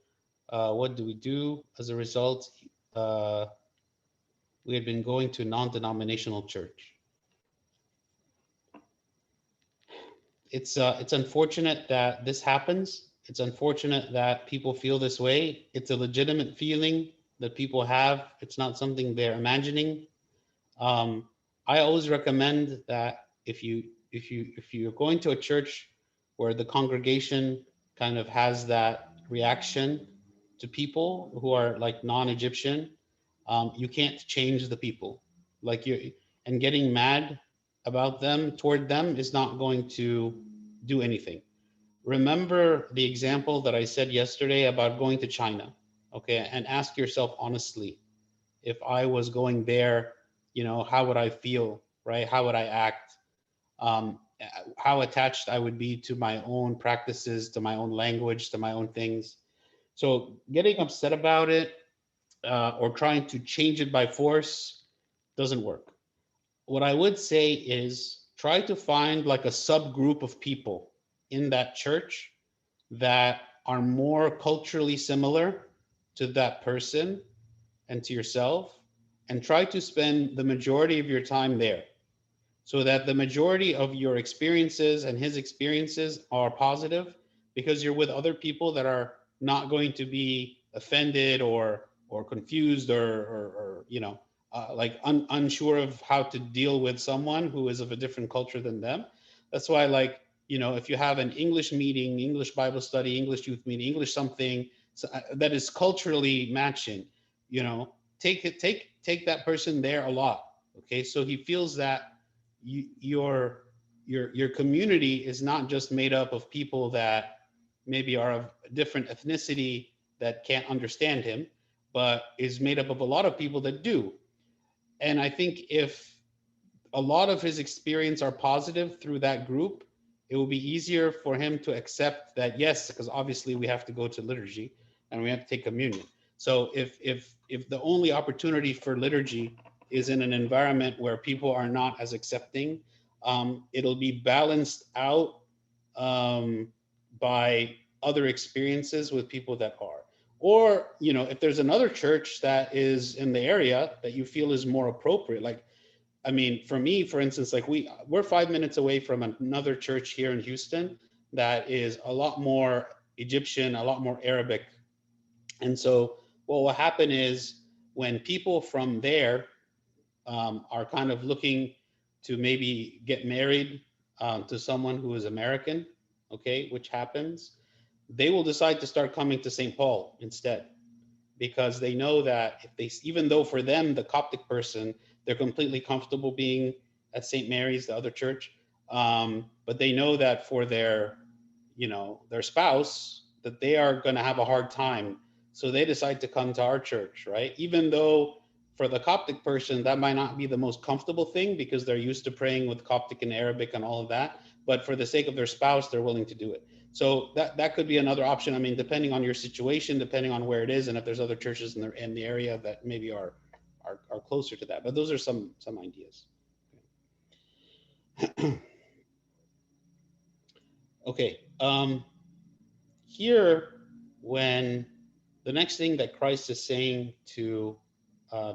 What do we do? As a result, we had been going to a non-denominational church. it's unfortunate that this happens. It's unfortunate that people feel this way. It's a legitimate feeling that people have. It's not something they're imagining. I always recommend that if you're going to a church where the congregation kind of has that reaction to people who are like non-Egyptian, you can't change the people. Like you and getting mad about them toward them is not going to do anything. Remember the example that I said yesterday about going to China, okay? And ask yourself honestly, if I was going there, how would I feel, right? How would I act? How attached I would be to my own practices, to my own language, to my own things. So getting upset about it or trying to change it by force doesn't work. What I would say is try to find like a subgroup of people in that church that are more culturally similar to that person and to yourself, and try to spend the majority of your time there so that the majority of your experiences and his experiences are positive, because you're with other people that are not going to be offended or confused or like unsure of how to deal with someone who is of a different culture than them. That's why, like, if you have an English meeting, English Bible study, English youth meeting, English something that is culturally matching, take that person there a lot. Okay, so he feels that your community is not just made up of people that maybe are of a different ethnicity that can't understand him, but is made up of a lot of people that do. And I think if a lot of his experience are positive through that group, it will be easier for him to accept that, yes, because obviously we have to go to liturgy and we have to take communion. So if the only opportunity for liturgy is in an environment where people are not as accepting, it'll be balanced out by other experiences with people that are. Or, if there's another church that is in the area that you feel is more appropriate, like, I mean, for me, for instance, like we're 5 minutes away from another church here in Houston that is a lot more Egyptian, a lot more Arabic. And so what will happen is when people from there are kind of looking to maybe get married to someone who is American, okay, which happens, they will decide to start coming to St. Paul instead, because they know that if they, even though for them, the Coptic person, they're completely comfortable being at St. Mary's, the other church, but they know that for their, their spouse, that they are going to have a hard time. So they decide to come to our church, right? Even though for the Coptic person, that might not be the most comfortable thing because they're used to praying with Coptic and Arabic and all of that. But for the sake of their spouse, they're willing to do it. So that could be another option. I mean, depending on your situation, depending on where it is, and if there's other churches in the area that maybe are closer to that. But those are some ideas. Okay. Here, when the next thing that Christ is saying to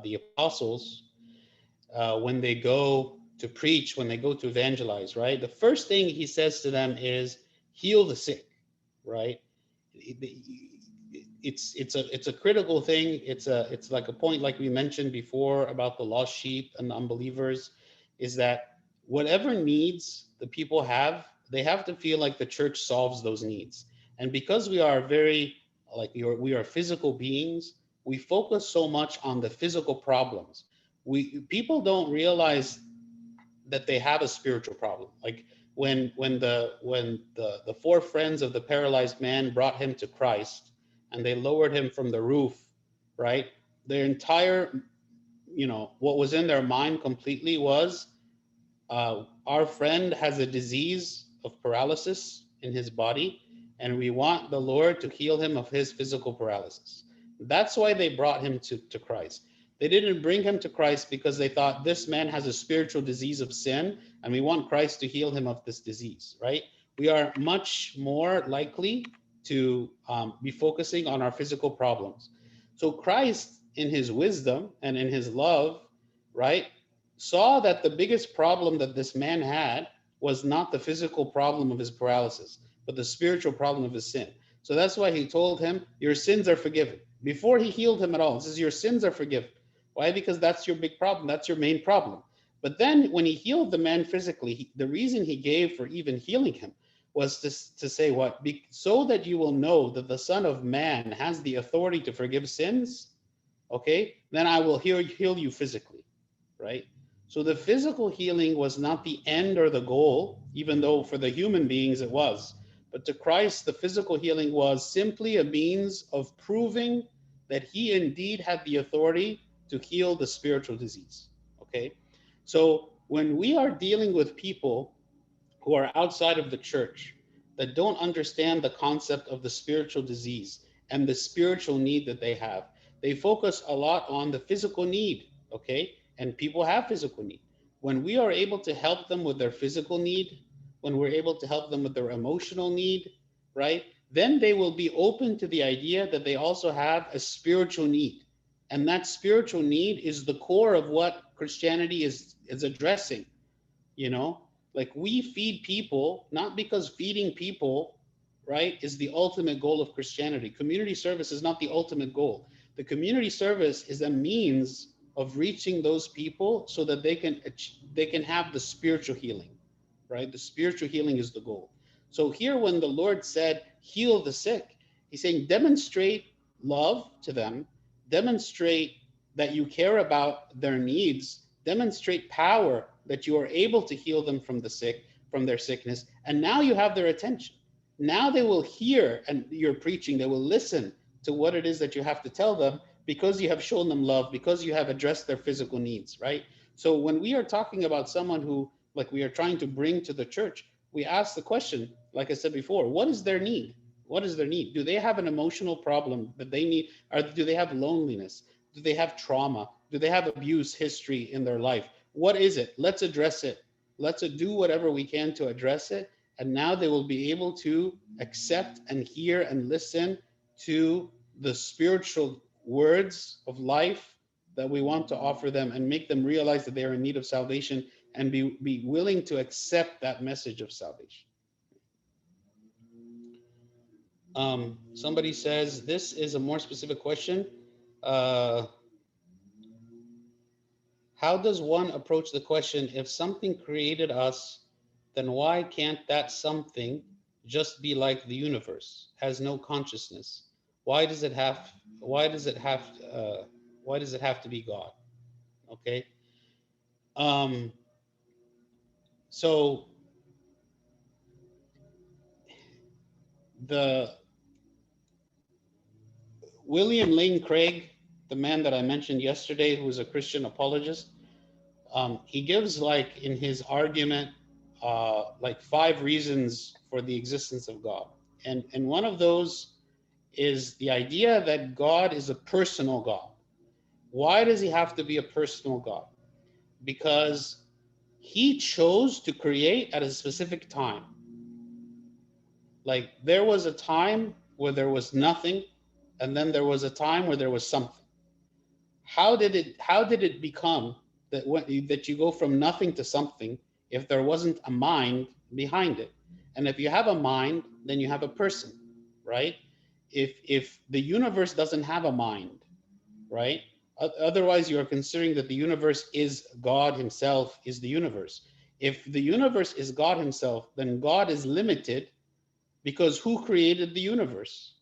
the apostles when they go to preach, when they go to evangelize, right? The first thing he says to them is heal the sick, right? It's a critical thing. It's like a point, like we mentioned before about the lost sheep and the unbelievers, is that whatever needs the people have, they have to feel like the church solves those needs. And because we are we are physical beings, we focus so much on the physical problems. People don't realize that they have a spiritual problem. Like when the four friends of the paralyzed man brought him to Christ and they lowered him from the roof, right? Their entire, what was in their mind completely was, our friend has a disease of paralysis in his body, and we want the Lord to heal him of his physical paralysis. That's why they brought him to Christ. They didn't bring him to Christ because they thought this man has a spiritual disease of sin, and we want Christ to heal him of this disease, right? We are much more likely to be focusing on our physical problems. So Christ, in his wisdom and in his love, right, saw that the biggest problem that this man had was not the physical problem of his paralysis, but the spiritual problem of his sin. So that's why he told him, your sins are forgiven. Before he healed him at all, he says, your sins are forgiven. Why? Because that's your big problem. That's your main problem. But then when he healed the man physically, the reason he gave for even healing him was to say what? So that you will know that the Son of Man has the authority to forgive sins, okay? Then I will heal you physically, right? So the physical healing was not the end or the goal, even though for the human beings it was. But to Christ, the physical healing was simply a means of proving that he indeed had the authority to heal the spiritual disease, okay? So when we are dealing with people who are outside of the church, that don't understand the concept of the spiritual disease and the spiritual need that they have, they focus a lot on the physical need, okay? And people have physical need. When we are able to help them with their physical need, when we're able to help them with their emotional need, right? Then they will be open to the idea that they also have a spiritual need. And that spiritual need is the core of what Christianity is addressing, you know? Like we feed people, not because feeding people, right, is the ultimate goal of Christianity. Community service is not the ultimate goal. The community service is a means of reaching those people so that they can have the spiritual healing, right? The spiritual healing is the goal. So here when the Lord said, heal the sick, he's saying demonstrate love to them, demonstrate that you care about their needs, demonstrate power that you are able to heal them from the sick, from their sickness, and now you have their attention. Now they will hear and you're preaching, they will listen to what it is that you have to tell them because you have shown them love, because you have addressed their physical needs, right? So when we are talking about someone who, like we are trying to bring to the church, we ask the question, like I said before, what is their need? What is their need? Do they have an emotional problem that they need? Or do they have loneliness? Do they have trauma? Do they have abuse history in their life? What is it? Let's address it. Let's do whatever we can to address it. And now they will be able to accept and hear and listen to the spiritual words of life that we want to offer them and make them realize that they are in need of salvation and be willing to accept that message of salvation. Somebody says, this is a more specific question. How does one approach the question, if something created us, then why can't that something just be like the universe, has no consciousness? Why does it have to be God? Okay. So the William Lane Craig, the man that I mentioned yesterday, who is a Christian apologist, he gives, like in his argument, like 5 reasons for the existence of God. And one of those is the idea that God is a personal God. Why does he have to be a personal God? Because he chose to create at a specific time. Like there was a time where there was nothing, and then there was a time where there was something. How did it become that you go from nothing to something if there wasn't a mind behind it? And if you have a mind, then you have a person, right? If the universe doesn't have a mind, right? Otherwise, you are considering that the universe is God himself, is the universe. If the universe is God himself, then God is limited because who created the universe,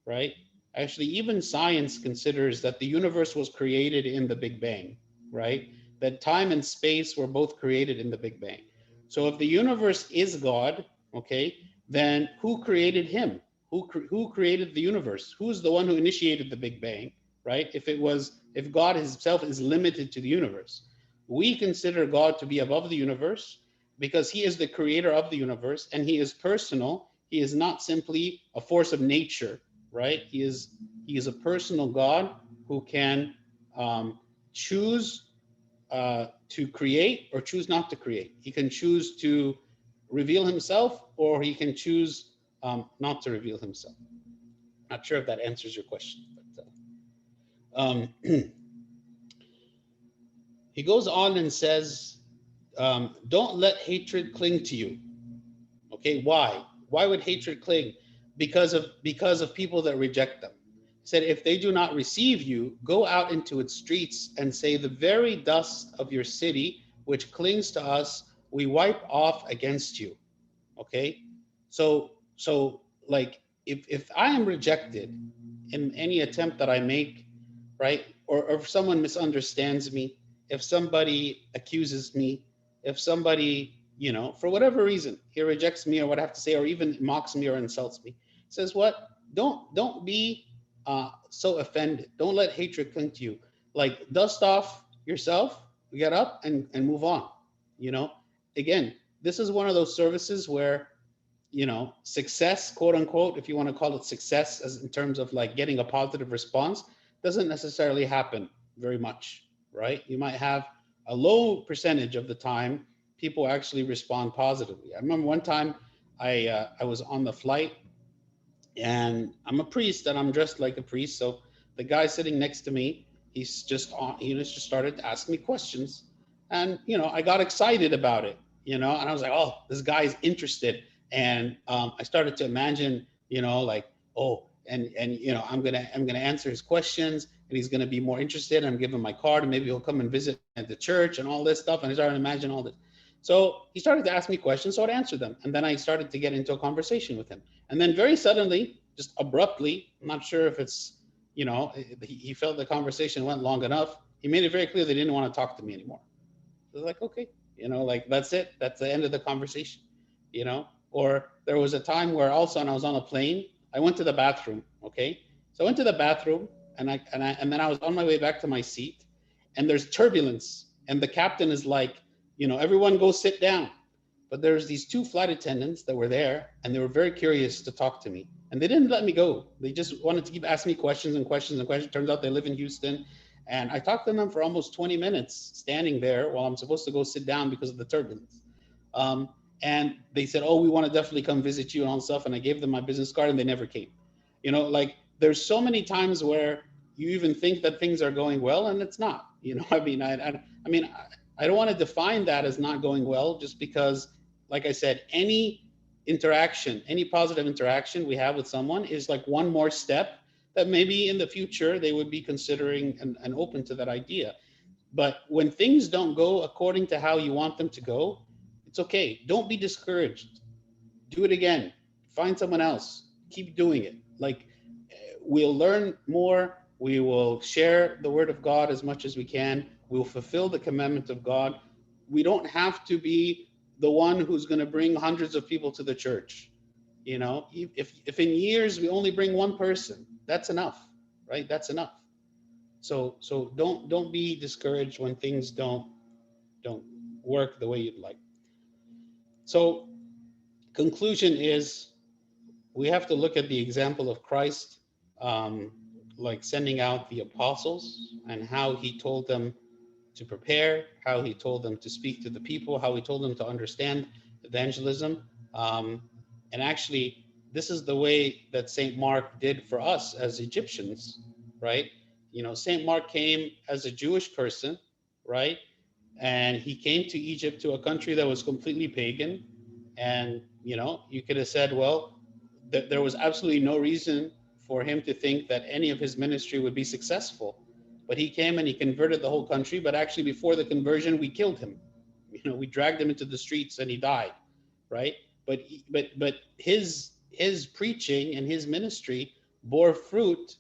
right? Actually, even science considers that the universe was created in the Big Bang, right? That time and space were both created in the Big Bang. So if the universe is God, okay, then who created him? Who created the universe? Who's the one who initiated the Big Bang, right? If God himself is limited to the universe, we consider God to be above the universe because he is the creator of the universe and he is personal. He is not simply a force of nature, right? He is a personal God who can choose to create or choose not to create. He can choose to reveal himself or he can choose not to reveal himself. Not sure if that answers your question. But, he goes on and says don't let hatred cling to you. Okay, why? Why would hatred cling? Because of people that reject them. He said, if they do not receive you, go out into its streets and say, the very dust of your city, which clings to us, we wipe off against you. Okay, so like if I am rejected in any attempt that I make, right, or if someone misunderstands me, if somebody accuses me, if somebody, for whatever reason, he rejects me or what I have to say, or even mocks me or insults me, says what? Don't be so offended. Don't let hatred cling to you. Like, dust off yourself, get up and move on. Again, this is one of those services where, success, quote unquote, if you want to call it success, as in terms of like getting a positive response, doesn't necessarily happen very much, right? You might have a low percentage of the time people actually respond positively. I remember one time I was on the flight, and I'm a priest and I'm dressed like a priest. So the guy sitting next to me, he just started to ask me questions, and I got excited about it, and I was like, oh, this guy's interested, and I started to imagine, like, oh, and I'm gonna answer his questions, and he's gonna be more interested. I'm giving my card, and maybe he'll come and visit at the church and all this stuff. And I started to imagine all this. So he started to ask me questions, so I'd answer them, and then I started to get into a conversation with him. And then very suddenly, just abruptly, I'm not sure if it's, he felt the conversation went long enough. He made it very clear they didn't want to talk to me anymore. I was like, okay, like that's it. That's the end of the conversation, Or there was a time where also, and I was on a plane, I went to the bathroom. Okay. So I went to the bathroom, and then I was on my way back to my seat, and there's turbulence. And the captain is like, everyone go sit down. But there's these two flight attendants that were there, and they were very curious to talk to me. And they didn't let me go. They just wanted to keep asking me questions and questions and questions. Turns out they live in Houston. And I talked to them for almost 20 minutes standing there while I'm supposed to go sit down because of the turbulence. And they said, oh, we want to definitely come visit you and all this stuff. And I gave them my business card, and they never came. Like, there's so many times where you even think that things are going well, and it's not. I mean, I don't want to define that as not going well, just because, like I said, any interaction, any positive interaction we have with someone is like one more step that maybe in the future they would be considering and open to that idea. But when things don't go according to how you want them to go, it's okay. Don't be discouraged. Do it again. Find someone else. Keep doing it. Like, we'll learn more. We will share the word of God as much as we can. We'll fulfill the commandment of God. We don't have to be the one who's going to bring hundreds of people to the church. If in years we only bring one person, that's enough, right? That's enough. So don't be discouraged when things don't work the way you'd like. So conclusion is, we have to look at the example of Christ, like sending out the apostles and how he told them to prepare, how he told them to speak to the people, how he told them to understand evangelism. And actually, this is the way that St. Mark did for us as Egyptians, right? St. Mark came as a Jewish person, right? And he came to Egypt, to a country that was completely pagan. And, you could have said, well, there was absolutely no reason for him to think that any of his ministry would be successful. But he came and he converted the whole country. But actually, before the conversion, we killed him. We dragged him into the streets and he died, right? But his preaching and his ministry bore fruit,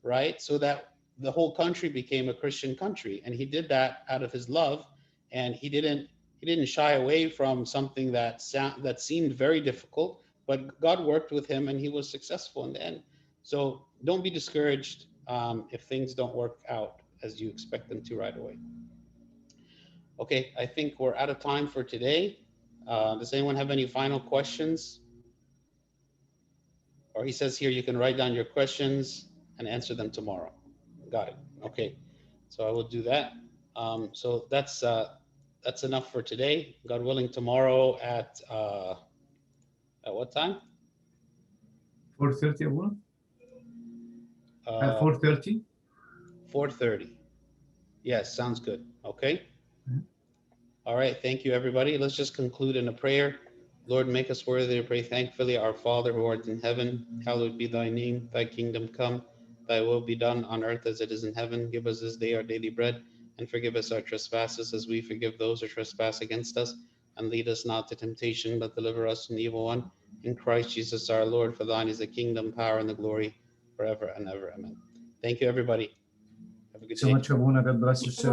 right? So that the whole country became a Christian country, and he did that out of his love, and he didn't shy away from something that seemed very difficult. But God worked with him, and he was successful in the end. So don't be discouraged if things don't work out as you expect them to right away. Okay, I think we're out of time for today. Does anyone have any final questions? Or he says here, you can write down your questions and answer them tomorrow. Got it. Okay, so I will do that. So that's enough for today. God willing, tomorrow at what time? 4:30 or at 4:30? 4:30. Yes, sounds good. Okay. All right, thank you, everybody. Let's just conclude in a prayer. Lord, make us worthy to pray thankfully. Our Father who art in heaven, hallowed be thy name. Thy kingdom come, thy will be done on earth as it is in heaven. Give us this day our daily bread, and forgive us our trespasses as we forgive those who trespass against us. And lead us not to temptation, but deliver us from the evil one. In Christ Jesus our Lord, for thine is the kingdom, power, and the glory forever and ever. Amen. Thank you, everybody. Have a good So day. much, Abuna. God bless you, sir.